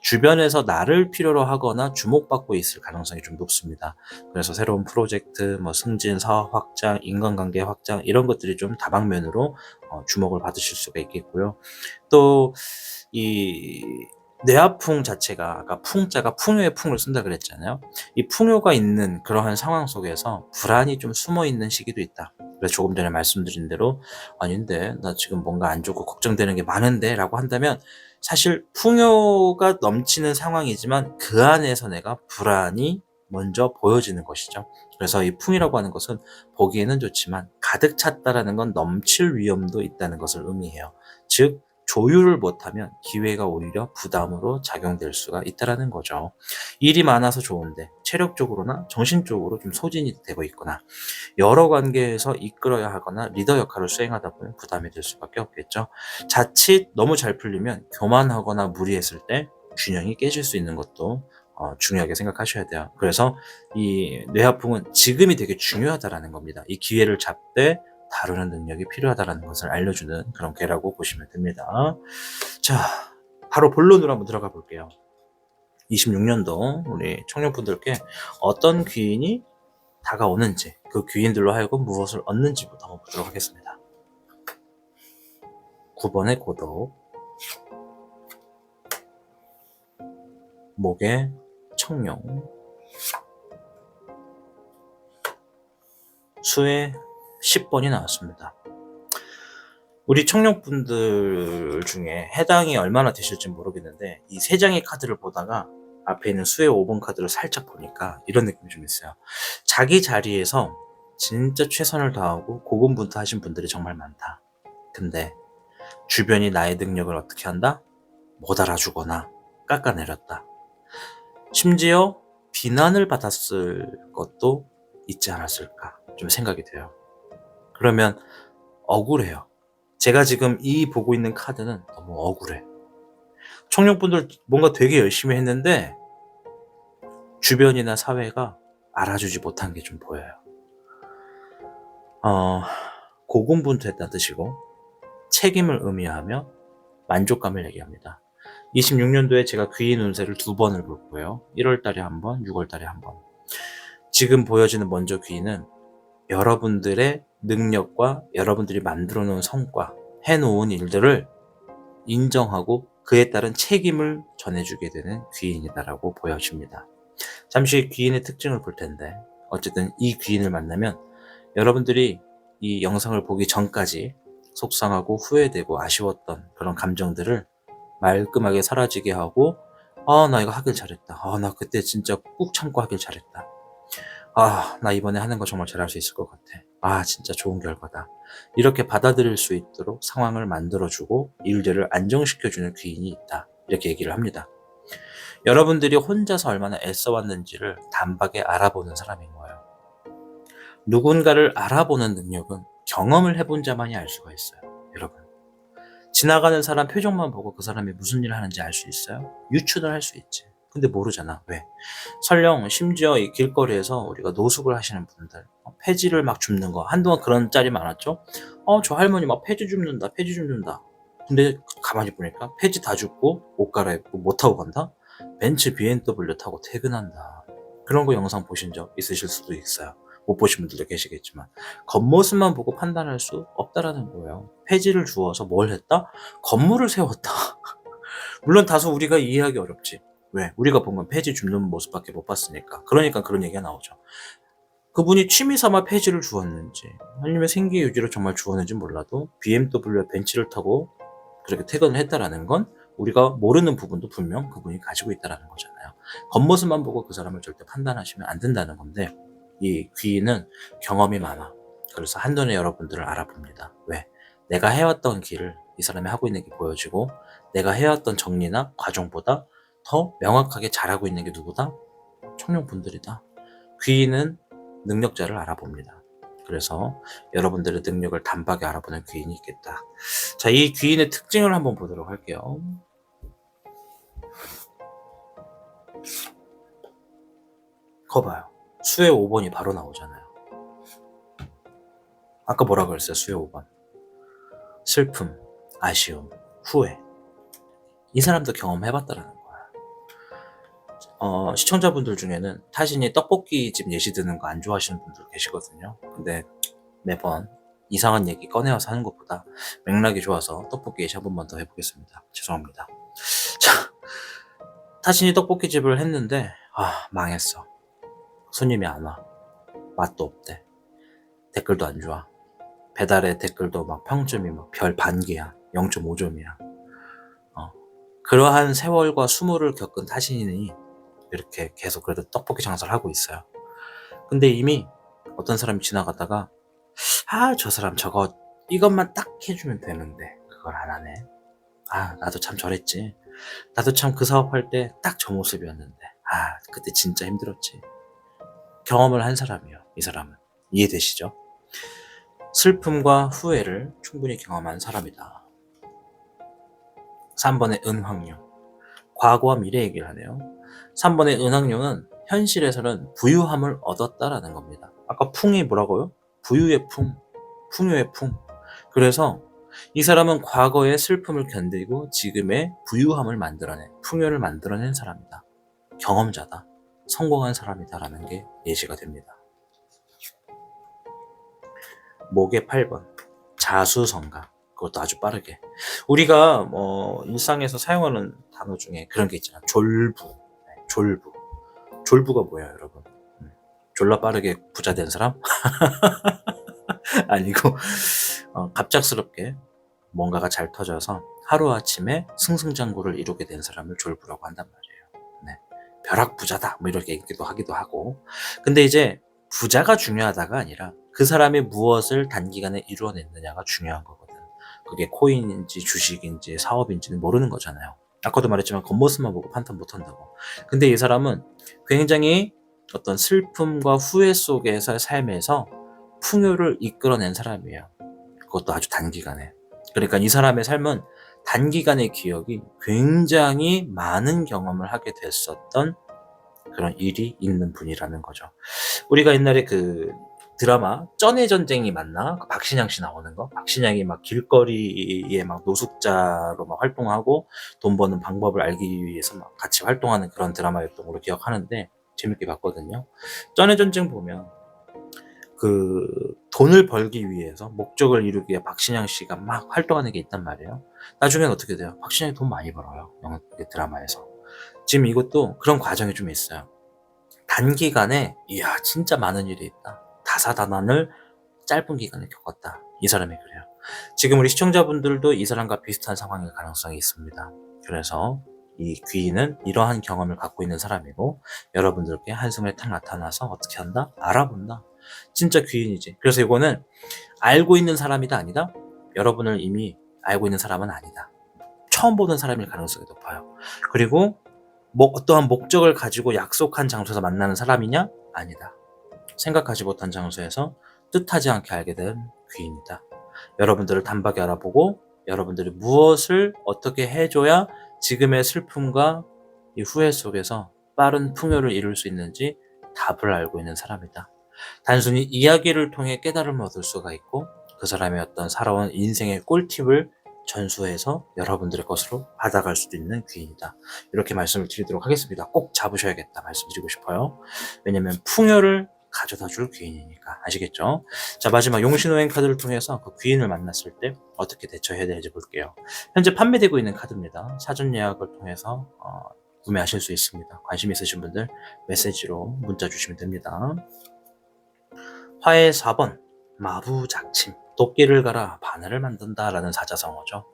주변에서 나를 필요로 하거나 주목받고 있을 가능성이 좀 높습니다. 그래서 새로운 프로젝트, 승진, 사업 확장, 인간관계 확장, 이런 것들이 좀 다방면으로 주목을 받으실 수가 있겠고요. 또 이 뇌하풍 자체가, 아까 풍자가 풍요의 풍을 쓴다 그랬잖아요. 이 풍요가 있는 그러한 상황 속에서 불안이 좀 숨어 있는 시기도 있다. 그래서 조금 전에 말씀드린 대로 아닌데 나 지금 뭔가 안 좋고 걱정되는 게 많은데 라고 한다면, 사실 풍요가 넘치는 상황이지만 그 안에서 내가 불안이 먼저 보여지는 것이죠. 그래서 이 풍이라고 하는 것은 보기에는 좋지만 가득 찼다라는 건 넘칠 위험도 있다는 것을 의미해요. 즉 조율을 못하면 기회가 오히려 부담으로 작용될 수가 있다라는 거죠. 일이 많아서 좋은데 체력적으로나 정신적으로 좀 소진이 되고 있거나, 여러 관계에서 이끌어야 하거나 리더 역할을 수행하다 보면 부담이 될 수밖에 없겠죠. 자칫 너무 잘 풀리면 교만하거나 무리했을 때 균형이 깨질 수 있는 것도 중요하게 생각하셔야 돼요. 그래서 이 뇌하풍은 지금이 되게 중요하다라는 겁니다. 이 기회를 잡되 다루는 능력이 필요하다는 것을 알려주는 그런 괴라고 보시면 됩니다. 자, 바로 본론으로 한번 들어가 볼게요. 26년도 우리 청년분들께 어떤 귀인이 다가오는지, 그 귀인들로 하여금 무엇을 얻는지부터 한번 보도록 하겠습니다. 9번의 고독, 목의 청룡, 수에 10번이 나왔습니다. 우리 청룡분들 중에 해당이 얼마나 되실지 모르겠는데 이 3장의 카드를 보다가 앞에 있는 수의 5번 카드를 살짝 보니까 이런 느낌이 좀 있어요. 자기 자리에서 진짜 최선을 다하고 고군분투하신 분들이 정말 많다. 근데 주변이 나의 능력을 어떻게 한다? 못 알아주거나 깎아내렸다. 심지어 비난을 받았을 것도 있지 않았을까 좀 생각이 돼요. 그러면 억울해요. 제가 지금 이 보고 있는 카드는 너무 억울해. 청룡분들 뭔가 되게 열심히 했는데 주변이나 사회가 알아주지 못한 게 좀 보여요. 고군분투했다는 뜻이고 책임을 의미하며 만족감을 얘기합니다. 26년도에 제가 귀인 운세를 2번을 볼 거예요. 1월달에 한 번, 6월달에 한 번. 지금 보여지는 먼저 귀인은 여러분들의 능력과 여러분들이 만들어 놓은 성과, 해놓은 일들을 인정하고 그에 따른 책임을 전해주게 되는 귀인이다라고 보여집니다. 잠시 귀인의 특징을 볼 텐데 어쨌든 이 귀인을 만나면 여러분들이 이 영상을 보기 전까지 속상하고 후회되고 아쉬웠던 그런 감정들을 말끔하게 사라지게 하고 나 이거 하길 잘했다. 나 그때 진짜 꾹 참고 하길 잘했다. 나 이번에 하는 거 정말 잘할 수 있을 것 같아. 진짜 좋은 결과다. 이렇게 받아들일 수 있도록 상황을 만들어주고 일들을 안정시켜주는 귀인이 있다. 이렇게 얘기를 합니다. 여러분들이 혼자서 얼마나 애써왔는지를 단박에 알아보는 사람인 거예요. 누군가를 알아보는 능력은 경험을 해본 자만이 알 수가 있어요. 여러분, 지나가는 사람 표정만 보고 그 사람이 무슨 일을 하는지 알 수 있어요? 유추를 할 수 있지. 근데 모르잖아. 왜? 설령 심지어 이 길거리에서 우리가 노숙을 하시는 분들 폐지를 막 줍는 거 한동안 그런 짤이 많았죠. 저 할머니 막 폐지 줍는다 폐지 줍는다. 근데 가만히 보니까 폐지 다 줍고 옷 갈아입고 뭐 타고 간다? 벤츠 BMW 타고 퇴근한다. 그런 거 영상 보신 적 있으실 수도 있어요. 못 보신 분들도 계시겠지만 겉모습만 보고 판단할 수 없다라는 거예요. 폐지를 주어서 뭘 했다? 건물을 세웠다. 물론 다소 우리가 이해하기 어렵지. 왜? 우리가 본 건 폐지 줍는 모습밖에 못 봤으니까. 그러니까 그런 얘기가 나오죠. 그분이 취미 삼아 폐지를 주었는지 아니면 생계 유지를 정말 주었는지 몰라도 BMW 벤츠를 타고 그렇게 퇴근을 했다라는 건 우리가 모르는 부분도 분명 그분이 가지고 있다라는 거잖아요. 겉모습만 보고 그 사람을 절대 판단하시면 안 된다는 건데 이 귀인은 경험이 많아. 그래서 한눈에 여러분들을 알아봅니다. 왜? 내가 해왔던 길을 이 사람이 하고 있는 게 보여지고 내가 해왔던 정리나 과정보다 더 명확하게 잘하고 있는 게 누구다? 청룡분들이다. 귀인은 능력자를 알아봅니다. 그래서 여러분들의 능력을 단박에 알아보는 귀인이 있겠다. 자, 이 귀인의 특징을 한번 보도록 할게요. 거 봐요. 수의 5번이 바로 나오잖아요. 아까 뭐라 그랬어요? 수의 5번. 슬픔, 아쉬움, 후회. 이 사람도 경험해봤다라는 거야. 시청자분들 중에는 타신이 떡볶이집 예시 드는 거 안 좋아하시는 분들 계시거든요. 근데 매번 이상한 얘기 꺼내와서 하는 것보다 맥락이 좋아서 떡볶이 예시 한 번만 더 해보겠습니다. 죄송합니다. 자, 타신이 떡볶이집을 했는데 망했어. 손님이 안 와. 맛도 없대. 댓글도 안 좋아. 배달의 댓글도 막 평점이 막 별 반개야. 0.5점이야. 그러한 세월과 수모를 겪은 타신이 이렇게 계속 그래도 떡볶이 장사를 하고 있어요. 근데 이미 어떤 사람이 지나가다가 저 사람 저거 이것만 딱 해주면 되는데 그걸 안 하네. 나도 참 저랬지. 나도 참 그 사업할 때 딱 저 모습이었는데 그때 진짜 힘들었지. 경험을 한 사람이에요. 이 사람은. 이해되시죠? 슬픔과 후회를 충분히 경험한 사람이다. 3번의 은황룡. 과거와 미래 얘기를 하네요. 3번의 은황룡은 현실에서는 부유함을 얻었다라는 겁니다. 아까 풍이 뭐라고요? 부유의 풍, 풍요의 풍. 그래서 이 사람은 과거의 슬픔을 견디고 지금의 부유함을 만들어낸, 풍요를 만들어낸 사람이다. 경험자다. 성공한 사람이다라는 게 예시가 됩니다. 목의 8번. 자수성가. 그것도 아주 빠르게. 우리가 일상에서 사용하는 단어 중에 그런 게 있잖아. 졸부. 졸부. 졸부가 뭐예요, 여러분? 졸라 빠르게 부자 된 사람? 아니고 갑작스럽게 뭔가가 잘 터져서 하루아침에 승승장구를 이루게 된 사람을 졸부라고 한단 말이에요. 네. 벼락부자다 뭐 이렇게 얘기도 하기도 하고. 근데 이제 부자가 중요하다가 아니라 그 사람이 무엇을 단기간에 이루어냈느냐가 중요한 거거든. 그게 코인인지 주식인지 사업인지는 모르는 거잖아요. 아까도 말했지만 겉모습만 보고 판단 못한다고. 근데 이 사람은 굉장히 어떤 슬픔과 후회 속에서의 삶에서 풍요를 이끌어낸 사람이에요. 그것도 아주 단기간에. 그러니까 이 사람의 삶은 단기간의 기억이 굉장히 많은 경험을 하게 됐었던 그런 일이 있는 분이라는 거죠. 우리가 옛날에 그 드라마 쩐의 전쟁이 맞나? 그 박신양 씨 나오는 거? 박신양이 막 길거리에 막 노숙자로 막 활동하고 돈 버는 방법을 알기 위해서 막 같이 활동하는 그런 드라마였던 걸로 기억하는데 재밌게 봤거든요. 쩐의 전쟁 보면 그 돈을 벌기 위해서 목적을 이루기 위해 박신양 씨가 막 활동하는 게 있단 말이에요. 나중엔 어떻게 돼요? 박신양이 돈 많이 벌어요. 영화 드라마에서. 지금 이것도 그런 과정이 좀 있어요. 단기간에 이야 진짜 많은 일이 있다. 다사다난을 짧은 기간에 겪었다. 이 사람이 그래요. 지금 우리 시청자분들도 이 사람과 비슷한 상황일 가능성이 있습니다. 그래서 이 귀인은 이러한 경험을 갖고 있는 사람이고 여러분들께 한숨에 탁 나타나서 어떻게 한다? 알아본다. 진짜 귀인이지. 그래서 이거는 알고 있는 사람이다 아니다? 여러분을 이미 알고 있는 사람은 아니다. 처음 보는 사람일 가능성이 높아요. 그리고 어떠한 목적을 가지고 약속한 장소에서 만나는 사람이냐? 아니다. 생각하지 못한 장소에서 뜻하지 않게 알게 된 귀인이다. 여러분들을 단박에 알아보고 여러분들이 무엇을 어떻게 해줘야 지금의 슬픔과 이 후회 속에서 빠른 풍요를 이룰 수 있는지 답을 알고 있는 사람이다. 단순히 이야기를 통해 깨달음을 얻을 수가 있고 그 사람의 어떤 살아온 인생의 꿀팁을 전수해서 여러분들의 것으로 받아갈 수도 있는 귀인이다. 이렇게 말씀을 드리도록 하겠습니다. 꼭 잡으셔야겠다 말씀드리고 싶어요. 왜냐면 풍요를 가져다 줄 귀인이니까. 아시겠죠? 자, 마지막 용신호행 카드를 통해서 그 귀인을 만났을 때 어떻게 대처해야 되는지 볼게요. 현재 판매되고 있는 카드입니다. 사전 예약을 통해서 구매하실 수 있습니다. 관심 있으신 분들 메시지로 문자 주시면 됩니다. 화해 4번 마부작침 도끼를 갈아 바늘을 만든다 라는 사자성어죠.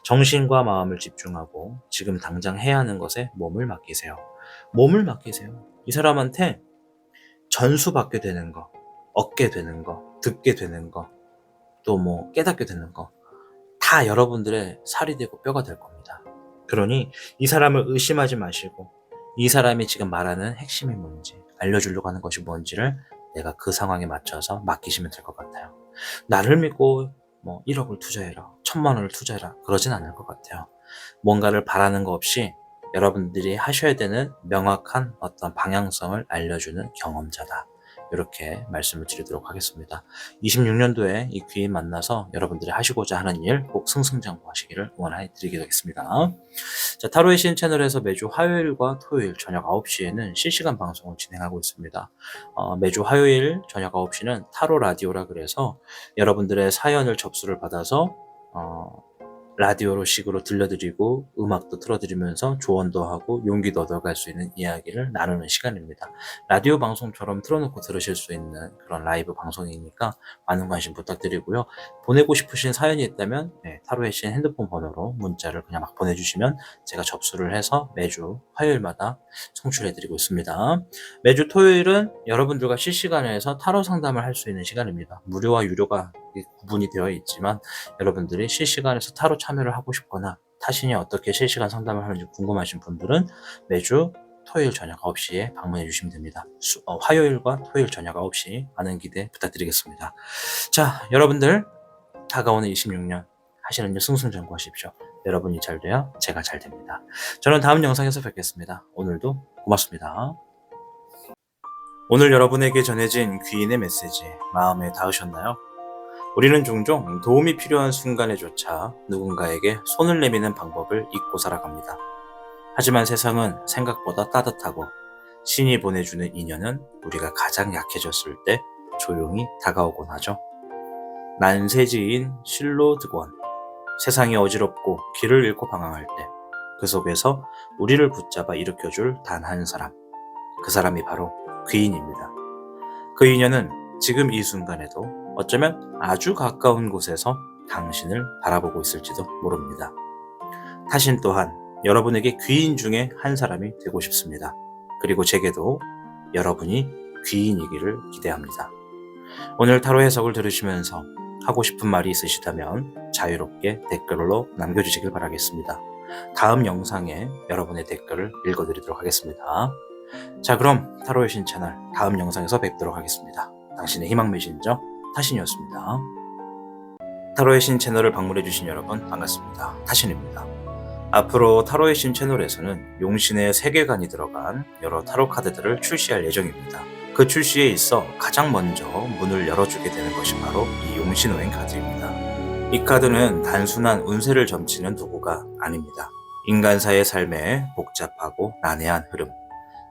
정신과 마음을 집중하고 지금 당장 해야 하는 것에 몸을 맡기세요. 몸을 맡기세요. 이 사람한테 전수받게 되는 거, 얻게 되는 거, 듣게 되는 거, 또 뭐 깨닫게 되는 거 다 여러분들의 살이 되고 뼈가 될 겁니다. 그러니 이 사람을 의심하지 마시고 이 사람이 지금 말하는 핵심이 뭔지 알려주려고 하는 것이 뭔지를 내가 그 상황에 맞춰서 맡기시면 될 것 같아요. 나를 믿고 뭐 1억을 투자해라, 1000만 원을 투자해라 그러진 않을 것 같아요. 뭔가를 바라는 거 없이 여러분들이 하셔야 되는 명확한 어떤 방향성을 알려주는 경험자다. 이렇게 말씀을 드리도록 하겠습니다. 26년도에 이 귀인 만나서 여러분들이 하시고자 하는 일 꼭 승승장구 하시기를 응원해 드리겠습니다. 자, 타로의 신 채널에서 매주 화요일과 토요일 저녁 9시에는 실시간 방송을 진행하고 있습니다. 매주 화요일 저녁 9시는 타로 라디오라 그래서 여러분들의 사연을 접수를 받아서 라디오로 식으로 들려드리고 음악도 틀어드리면서 조언도 하고 용기도 얻어갈 수 있는 이야기를 나누는 시간입니다. 라디오 방송처럼 틀어놓고 들으실 수 있는 그런 라이브 방송이니까 많은 관심 부탁드리고요. 보내고 싶으신 사연이 있다면 타로의 신 핸드폰 번호로 문자를 그냥 막 보내주시면 제가 접수를 해서 매주 화요일마다 송출해드리고 있습니다. 매주 토요일은 여러분들과 실시간에서 타로 상담을 할 수 있는 시간입니다. 무료와 유료가 구분이 되어 있지만 여러분들이 실시간에서 타로 참여를 하고 싶거나 타신이 어떻게 실시간 상담을 하는지 궁금하신 분들은 매주 토요일 저녁 9시에 방문해 주시면 됩니다. 화요일과 토요일 저녁 9시 많은 기대 부탁드리겠습니다. 자, 여러분들 다가오는 26년 하시는 일 승승장구 하십시오. 여러분이 잘 돼야 제가 잘 됩니다. 저는 다음 영상에서 뵙겠습니다. 오늘도 고맙습니다. 오늘 여러분에게 전해진 귀인의 메시지 마음에 닿으셨나요? 우리는 종종 도움이 필요한 순간에조차 누군가에게 손을 내미는 방법을 잊고 살아갑니다. 하지만 세상은 생각보다 따뜻하고 신이 보내주는 인연은 우리가 가장 약해졌을 때 조용히 다가오곤 하죠. 난세지인 실로드권 세상이 어지럽고 길을 잃고 방황할 때 그 속에서 우리를 붙잡아 일으켜줄 단 한 사람 그 사람이 바로 귀인입니다. 그 인연은 지금 이 순간에도 어쩌면 아주 가까운 곳에서 당신을 바라보고 있을지도 모릅니다. 타신 또한 여러분에게 귀인 중에 한 사람이 되고 싶습니다. 그리고 제게도 여러분이 귀인이기를 기대합니다. 오늘 타로 해석을 들으시면서 하고 싶은 말이 있으시다면 자유롭게 댓글로 남겨주시길 바라겠습니다. 다음 영상에 여러분의 댓글을 읽어드리도록 하겠습니다. 자, 그럼 타로의 신 채널 다음 영상에서 뵙도록 하겠습니다. 당신의 희망 메신저 타신이었습니다. 타로의 신 채널을 방문해주신 여러분 반갑습니다. 타신입니다. 앞으로 타로의 신 채널에서는 용신의 세계관이 들어간 여러 타로 카드들을 출시할 예정입니다. 그 출시에 있어 가장 먼저 문을 열어주게 되는 것이 바로 이 용신오행 카드입니다. 이 카드는 단순한 운세를 점치는 도구가 아닙니다. 인간사의 삶에 복잡하고 난해한 흐름,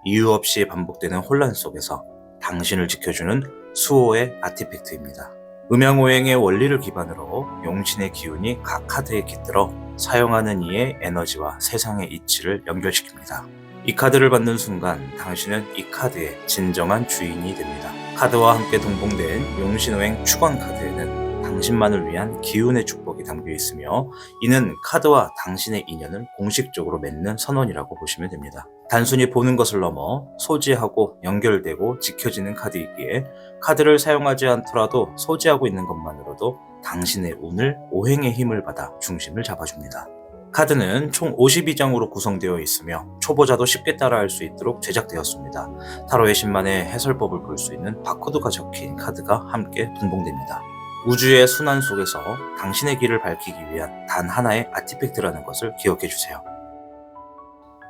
이유 없이 반복되는 혼란 속에서 당신을 지켜주는 수호의 아티팩트입니다. 음양오행의 원리를 기반으로 용신의 기운이 각 카드에 깃들어 사용하는 이의 에너지와 세상의 이치를 연결시킵니다. 이 카드를 받는 순간 당신은 이 카드의 진정한 주인이 됩니다. 카드와 함께 동봉된 용신오행 축원 카드에는 당신만을 위한 기운의 축복이 담겨 있으며 이는 카드와 당신의 인연을 공식적으로 맺는 선언이라고 보시면 됩니다. 단순히 보는 것을 넘어 소지하고 연결되고 지켜지는 카드이기에 카드를 사용하지 않더라도 소지하고 있는 것만으로도 당신의 운을 오행의 힘을 받아 중심을 잡아줍니다. 카드는 총 52장으로 구성되어 있으며 초보자도 쉽게 따라할 수 있도록 제작되었습니다. 타로의 신만의 해설법을 볼 수 있는 바코드가 적힌 카드가 함께 동봉됩니다. 우주의 순환 속에서 당신의 길을 밝히기 위한 단 하나의 아티팩트라는 것을 기억해 주세요.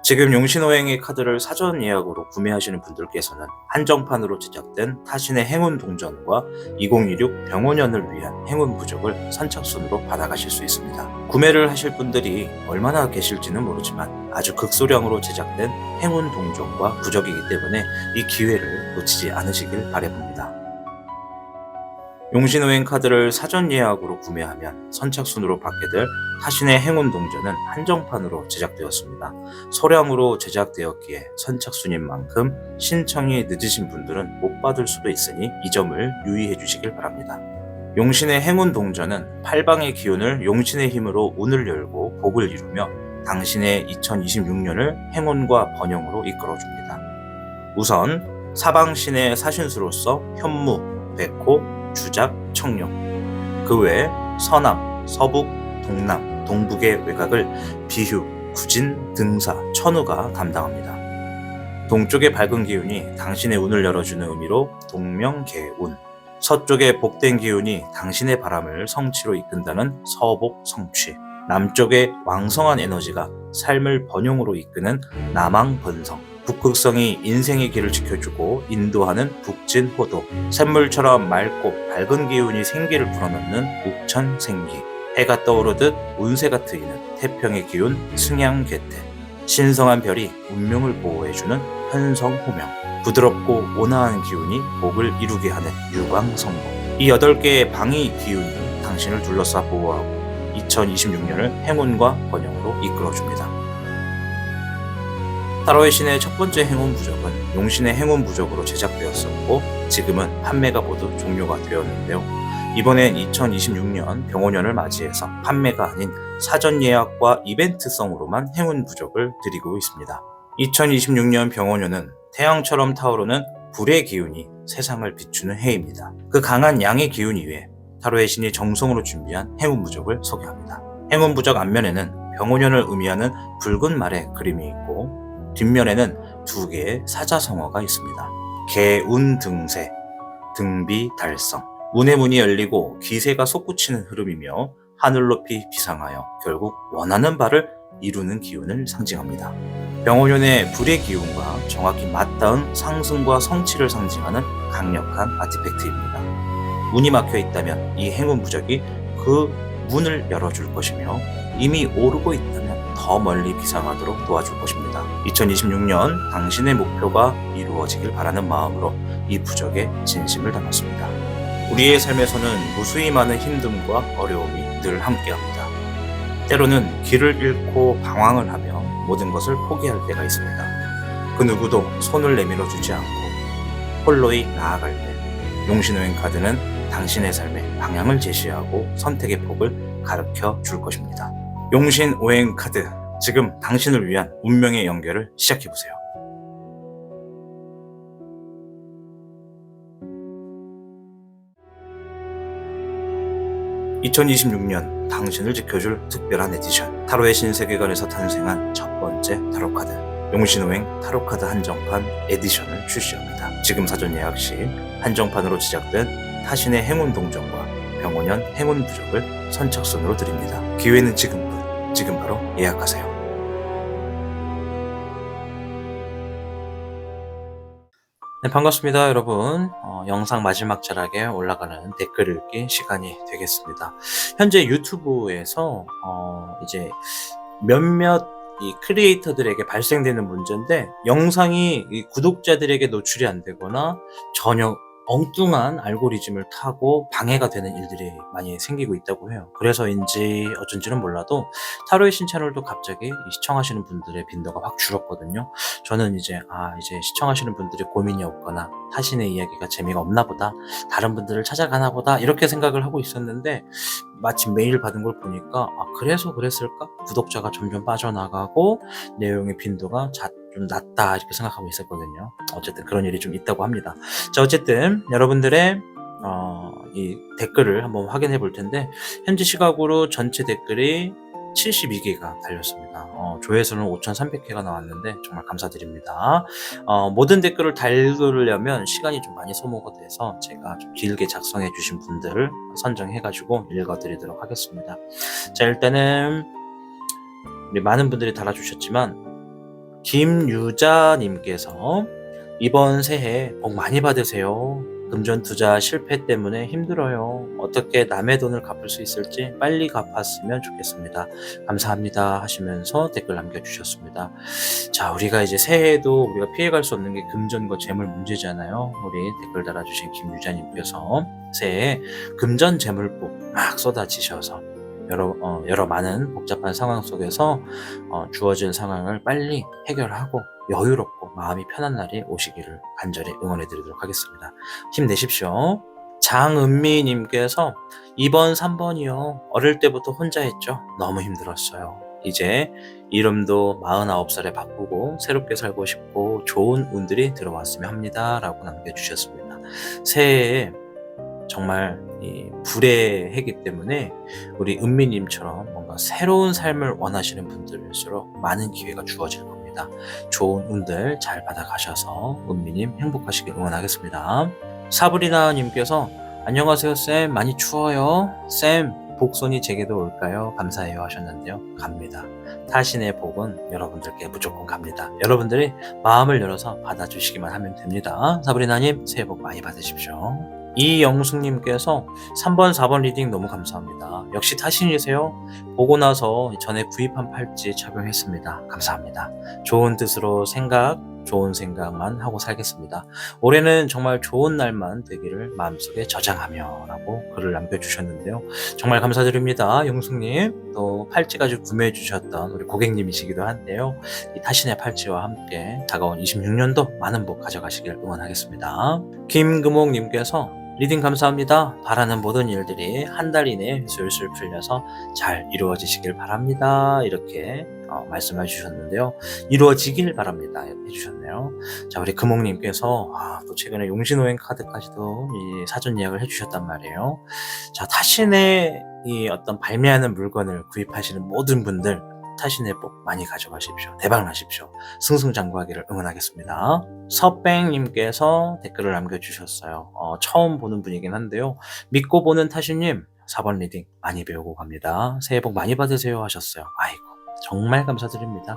지금 용신오행의 카드를 사전 예약으로 구매하시는 분들께서는 한정판으로 제작된 타신의 행운 동전과 2026 병원연을 위한 행운 부적을 선착순으로 받아가실 수 있습니다. 구매를 하실 분들이 얼마나 계실지는 모르지만 아주 극소량으로 제작된 행운 동전과 부적이기 때문에 이 기회를 놓치지 않으시길 바라봅니다. 용신오행 카드를 사전 예약으로 구매하면 선착순으로 받게 될 타신의 행운 동전은 한정판으로 제작되었습니다. 소량으로 제작되었기에 선착순인 만큼 신청이 늦으신 분들은 못 받을 수도 있으니 이 점을 유의해 주시길 바랍니다. 용신의 행운 동전은 팔방의 기운을 용신의 힘으로 운을 열고 복을 이루며 당신의 2026년을 행운과 번영으로 이끌어줍니다. 우선 사방신의 사신수로서 현무, 백호, 주작, 청룡, 그 외 서남, 서북, 동남, 동북의 외곽을 비휴, 구진, 등사, 천우가 담당합니다. 동쪽의 밝은 기운이 당신의 운을 열어주는 의미로 동명개운, 서쪽의 복된 기운이 당신의 바람을 성취로 이끈다는 서복, 성취, 남쪽의 왕성한 에너지가 삶을 번영으로 이끄는 남왕번성, 북극성이 인생의 길을 지켜주고 인도하는 북진호도, 샘물처럼 맑고 밝은 기운이 생기를 불어넣는 욱천생기, 해가 떠오르듯 운세가 트이는 태평의 기운 승양개태, 신성한 별이 운명을 보호해주는 현성호명, 부드럽고 온화한 기운이 복을 이루게 하는 유광성복, 이 8개의 방위 기운이 당신을 둘러싸 보호하고 2026년을 행운과 번영으로 이끌어줍니다. 타로의 신의 첫 번째 행운 부적은 용신의 행운 부적으로 제작되었었고 지금은 판매가 모두 종료가 되었는데요. 이번엔 2026년 병원연을 맞이해서 판매가 아닌 사전 예약과 이벤트성으로만 행운 부적을 드리고 있습니다. 2026년 병원연은 태양처럼 타오르는 불의 기운이 세상을 비추는 해입니다. 그 강한 양의 기운 위에 타로의 신이 정성으로 준비한 행운 부적을 소개합니다. 행운 부적 앞면에는 병원연을 의미하는 붉은 말의 그림이 있고 뒷면에는 2개의 사자성어가 있습니다. 개운등세, 등비달성, 운의 문이 열리고 기세가 솟구치는 흐름이며 하늘 높이 비상하여 결국 원하는 바를 이루는 기운을 상징합니다. 병원연의 불의 기운과 정확히 맞닿은 상승과 성취를 상징하는 강력한 아티팩트입니다. 문이 막혀 있다면 이 행운 부적이 그 문을 열어줄 것이며 이미 오르고 있다면 더 멀리 비상하도록 도와줄 것입니다. 2026년 당신의 목표가 이루어지길 바라는 마음으로 이 부적에 진심을 담았습니다. 우리의 삶에서는 무수히 많은 힘듦과 어려움이 늘 함께합니다. 때로는 길을 잃고 방황을 하며 모든 것을 포기할 때가 있습니다. 그 누구도 손을 내밀어 주지 않고 홀로이 나아갈 때 용신오행 카드는 당신의 삶에 방향을 제시하고 선택의 폭을 가르쳐 줄 것입니다. 용신오행 카드, 지금 당신을 위한 운명의 연결을 시작해보세요. (2026년) 당신을 지켜줄 특별한 에디션, 타로의 신세계관에서 탄생한 첫 번째 타로카드 용신오행 타로카드 한정판 에디션을 출시합니다. 지금 사전 예약 시 한정판으로 제작된 타신의 행운 동전과 병원연 행운 부적을 선착순으로 드립니다. 기회는 지금뿐, 지금 바로 예약하세요. 네, 반갑습니다, 여러분. 영상 마지막 자락에 올라가는 댓글 읽기 시간이 되겠습니다. 현재 유튜브에서 이제 몇몇 이 크리에이터들에게 발생되는 문제인데, 영상이 이 구독자들에게 노출이 안 되거나 전혀 엉뚱한 알고리즘을 타고 방해가 되는 일들이 많이 생기고 있다고 해요. 그래서인지 어쩐지는 몰라도 타로의 신 채널도 갑자기 시청하시는 분들의 빈도가 확 줄었거든요. 저는 이제 시청하시는 분들이 고민이 없거나 타신의 이야기가 재미가 없나 보다, 다른 분들을 찾아가나 보다, 이렇게 생각을 하고 있었는데, 마침 메일 받은 걸 보니까 그래서 그랬을까? 구독자가 점점 빠져나가고 내용의 빈도가 좀 낮다, 이렇게 생각하고 있었거든요. 어쨌든 그런 일이 좀 있다고 합니다. 자, 어쨌든 여러분들의 이 댓글을 한번 확인해 볼 텐데, 현재 시각으로 전체 댓글이 72개가 달렸습니다. 조회수는 5,300개가 나왔는데 정말 감사드립니다. 모든 댓글을 달으려면 시간이 좀 많이 소모가 돼서 제가 좀 길게 작성해 주신 분들을 선정해가지고 읽어드리도록 하겠습니다. 자, 일단은 우리 많은 분들이 달아주셨지만, 김유자님께서 이번 새해 복 많이 받으세요. 금전 투자 실패 때문에 힘들어요. 어떻게 남의 돈을 갚을 수 있을지 빨리 갚았으면 좋겠습니다. 감사합니다 하시면서 댓글 남겨주셨습니다. 자, 우리가 이제 새해에도 우리가 피해갈 수 없는 게 금전과 재물 문제잖아요. 우리 댓글 달아주신 김유자님께서 새해에 금전 재물복 막 쏟아지셔서 여러 많은 복잡한 상황 속에서 주어진 상황을 빨리 해결하고 여유롭고 마음이 편한 날이 오시기를 간절히 응원해 드리도록 하겠습니다. 힘내십시오. 장은미님께서 이번 3번이요. 어릴 때부터 혼자 했죠. 너무 힘들었어요. 이제 이름도 49살에 바꾸고 새롭게 살고 싶고 좋은 운들이 들어왔으면 합니다 라고 남겨주셨습니다. 새해에 정말 이 불의 해기 때문에 우리 은미님처럼 뭔가 새로운 삶을 원하시는 분들일수록 많은 기회가 주어질 겁니다. 좋은 운들 잘 받아가셔서 은미님 행복하시길 응원하겠습니다. 사브리나님께서 안녕하세요 쌤, 많이 추워요. 쌤, 복손이 제게도 올까요? 감사해요 하셨는데요. 갑니다. 타신의 복은 여러분들께 무조건 갑니다. 여러분들이 마음을 열어서 받아주시기만 하면 됩니다. 사브리나님, 새해 복 많이 받으십시오. 이영숙님께서 3번, 4번 리딩 너무 감사합니다. 역시 타신이세요? 보고 나서 전에 구입한 팔찌 착용했습니다. 감사합니다. 좋은 뜻으로 좋은 생각만 하고 살겠습니다. 올해는 정말 좋은 날만 되기를 마음속에 저장하며 라고 글을 남겨주셨는데요. 정말 감사드립니다. 영숙님. 또 팔찌 가지고 구매해 주셨던 우리 고객님이시기도 한데요. 이 타신의 팔찌와 함께 다가온 26년도 많은 복 가져가시길 응원하겠습니다. 김금옥님께서 리딩 감사합니다. 바라는 모든 일들이 한 달 이내에 술술 풀려서 잘 이루어지시길 바랍니다. 이렇게 말씀해 주셨는데요. 이루어지길 바랍니다 해주셨네요. 자, 우리 금옥님께서 또 최근에 용신오행 카드까지도 이 사전 예약을 해주셨단 말이에요. 자, 타신의 이 어떤 발매하는 물건을 구입하시는 모든 분들 타신의 복 많이 가져가십시오. 대박 나십시오. 승승장구하기를 응원하겠습니다. 서뱅님께서 댓글을 남겨주셨어요. 처음 보는 분이긴 한데요. 믿고 보는 타신님 4번 리딩 많이 배우고 갑니다. 새해 복 많이 받으세요 하셨어요. 아이고, 정말 감사드립니다.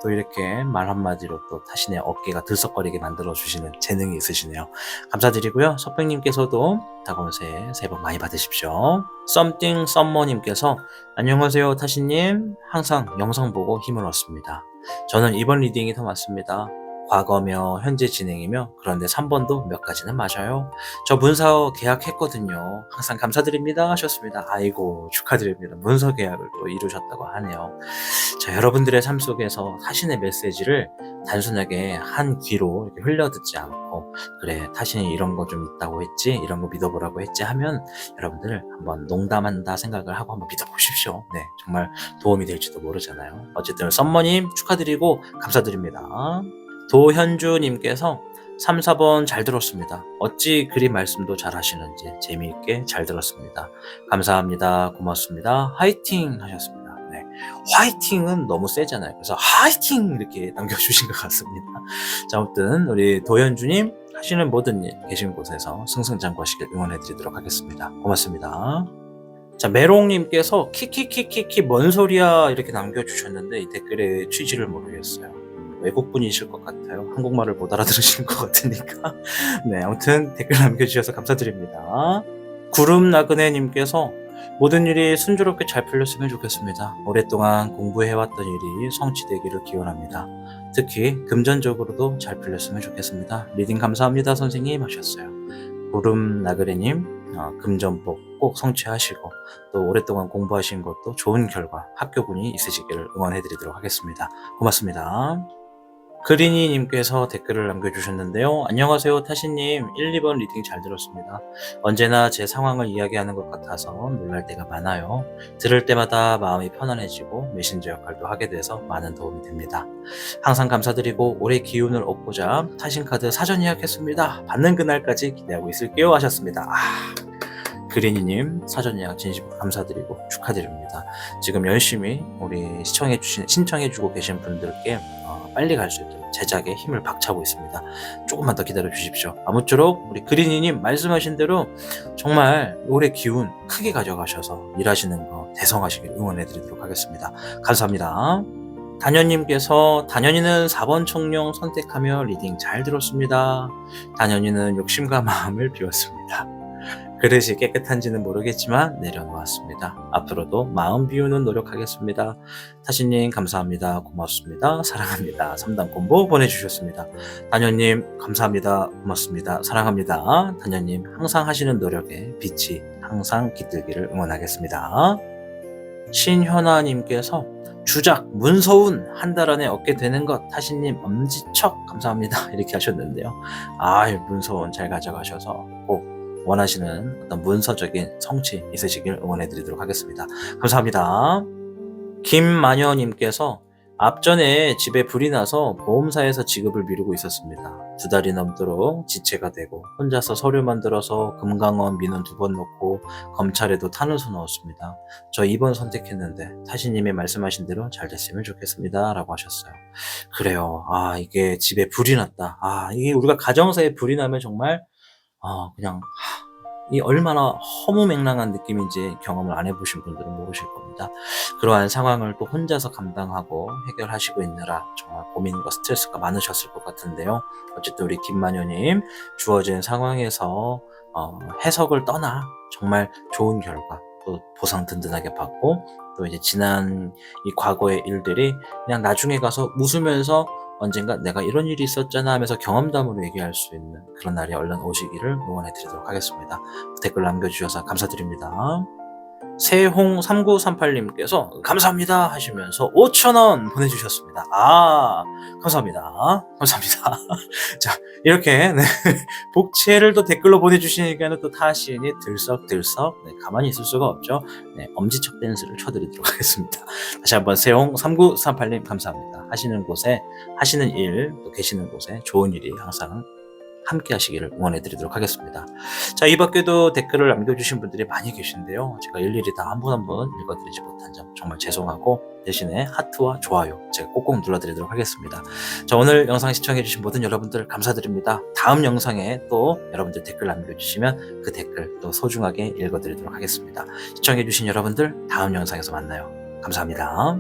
또 이렇게 말 한마디로 또 타신의 어깨가 들썩거리게 만들어주시는 재능이 있으시네요. 감사드리고요. 서백님께서도 다가온 새해 복 많이 받으십시오. 썸띵 썸머님께서 안녕하세요 타신님, 항상 영상 보고 힘을 얻습니다. 저는 이번 리딩이 더 맞습니다. 과거며 현재 진행이며 그런데 3번도 몇 가지는 맞아요. 저 문서 계약했거든요. 항상 감사드립니다 하셨습니다. 아이고 축하드립니다. 문서 계약을 또 이루셨다고 하네요. 자, 여러분들의 삶 속에서 타신의 메시지를 단순하게 한 귀로 이렇게 흘려듣지 않고 그래 타신이 이런 거 좀 있다고 했지 이런 거 믿어보라고 했지 하면 여러분들 한번 농담한다 생각을 하고 한번 믿어보십시오. 네, 정말 도움이 될지도 모르잖아요. 어쨌든 썸머님 축하드리고 감사드립니다. 도현주님께서 3, 4번 잘 들었습니다. 어찌 그리 말씀도 잘 하시는지 재미있게 잘 들었습니다. 감사합니다. 고맙습니다. 화이팅 하셨습니다. 네, 화이팅은 너무 세잖아요. 그래서 화이팅 이렇게 남겨주신 것 같습니다. 자, 아무튼 우리 도현주님 하시는 모든 일 계신 곳에서 승승장구하시길 응원해드리도록 하겠습니다. 고맙습니다. 자, 메롱님께서 키키키키키 뭔 소리야 이렇게 남겨주셨는데 이 댓글의 취지를 모르겠어요. 외국분이실 것 같아요. 한국말을 못 알아들으시는 것 같으니까. 네, 아무튼 댓글 남겨주셔서 감사드립니다. 구름나그네님께서 모든 일이 순조롭게 잘 풀렸으면 좋겠습니다. 오랫동안 공부해왔던 일이 성취되기를 기원합니다. 특히 금전적으로도 잘 풀렸으면 좋겠습니다. 리딩 감사합니다 선생님 하셨어요. 구름나그네님 금전복 꼭 성취하시고 또 오랫동안 공부하신 것도 좋은 결과 학교군이 있으시기를 응원해드리도록 하겠습니다. 고맙습니다. 그린이님께서 댓글을 남겨주셨는데요. 안녕하세요 타신님 1, 2번 리딩 잘 들었습니다. 언제나 제 상황을 이야기하는 것 같아서 놀랄 때가 많아요. 들을 때마다 마음이 편안해지고 메신저 역할도 하게 돼서 많은 도움이 됩니다. 항상 감사드리고 올해 기운을 얻고자 타신카드 사전 예약했습니다. 받는 그날까지 기대하고 있을게요 하셨습니다. 그린이님 사전 예약 진심으로 감사드리고 축하드립니다. 지금 열심히 우리 신청해주고 계신 분들께 빨리 갈 수 있도록 제작에 힘을 박차고 있습니다. 조금만 더 기다려 주십시오. 아무쪼록 우리 그린이님 말씀하신 대로 정말 올해 기운 크게 가져가셔서 일하시는 거 대성하시길 응원해드리도록 하겠습니다. 감사합니다. 단연님께서 단연이는 4번 청룡 선택하며 리딩 잘 들었습니다. 단연이는 욕심과 마음을 비웠습니다. 그릇이 깨끗한지는 모르겠지만 내려놓았습니다. 앞으로도 마음 비우는 노력하겠습니다. 타신님 감사합니다. 고맙습니다. 사랑합니다. 3단 콤보 보내주셨습니다. 단연님 감사합니다. 고맙습니다. 사랑합니다. 단연님 항상 하시는 노력에 빛이 항상 깃들기를 응원하겠습니다. 신현아님께서 주작 문서운 한 달 안에 얻게 되는 것 타신님 엄지척 감사합니다 이렇게 하셨는데요. 문서운 잘 가져가셔서 꼭 원하시는 어떤 문서적인 성취 있으시길 응원해드리도록 하겠습니다. 감사합니다. 김마녀님께서 앞전에 집에 불이 나서 보험사에서 지급을 미루고 있었습니다. 2달이 넘도록 지체가 되고 혼자서 서류 만들어서 금강원 민원 2번 넣고 검찰에도 탄원서 넣었습니다. 저 2번 선택했는데 타시님이 말씀하신 대로 잘 됐으면 좋겠습니다 라고 하셨어요. 그래요. 이게 집에 불이 났다. 이게 우리가 가정사에 불이 나면 정말 그냥 이 얼마나 허무맹랑한 느낌인지 경험을 안 해보신 분들은 모르실 겁니다. 그러한 상황을 또 혼자서 감당하고 해결하시고 있느라 정말 고민과 스트레스가 많으셨을 것 같은데요. 어쨌든 우리 김마녀님 주어진 상황에서 해석을 떠나 정말 좋은 결과 또 보상 든든하게 받고 또 이제 지난 이 과거의 일들이 그냥 나중에 가서 웃으면서 언젠가 내가 이런 일이 있었잖아 하면서 경험담으로 얘기할 수 있는 그런 날이 얼른 오시기를 응원해 드리도록 하겠습니다. 댓글 남겨주셔서 감사드립니다. 세홍3938님께서 감사합니다 하시면서 5,000원 보내주셨습니다. 감사합니다. 감사합니다. 자, 이렇게 복채를 또 댓글로 보내주시니까 또 타신이 들썩들썩 가만히 있을 수가 없죠. 엄지척 댄스를 쳐드리도록 하겠습니다. 다시 한번 세홍3938님 감사합니다. 하시는 곳에 하시는 일 또 계시는 곳에 좋은 일이 항상 함께 하시기를 응원해 드리도록 하겠습니다. 자, 이 밖에도 댓글을 남겨주신 분들이 많이 계신데요. 제가 일일이 다 한 분 한 분 읽어드리지 못한 점 정말 죄송하고 대신에 하트와 좋아요 제가 꼭꼭 눌러드리도록 하겠습니다. 자, 오늘 영상 시청해주신 모든 여러분들 감사드립니다. 다음 영상에 또 여러분들 댓글 남겨주시면 그 댓글 또 소중하게 읽어드리도록 하겠습니다. 시청해주신 여러분들 다음 영상에서 만나요. 감사합니다.